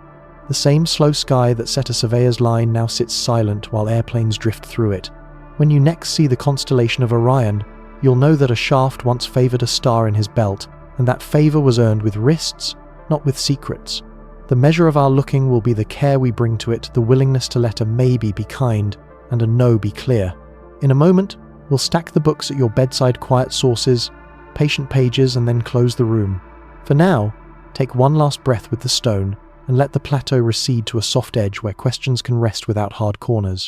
The same slow sky that set a surveyor's line now sits silent while airplanes drift through it. When you next see the constellation of Orion, you'll know that a shaft once favoured a star in his belt, and that favour was earned with wrists, not with secrets. The measure of our looking will be the care we bring to it, the willingness to let a maybe be kind and a no be clear. In a moment, we'll stack the books at your bedside, quiet sources, patient pages, and then close the room. For now, take one last breath with the stone and let the plateau recede to a soft edge where questions can rest without hard corners.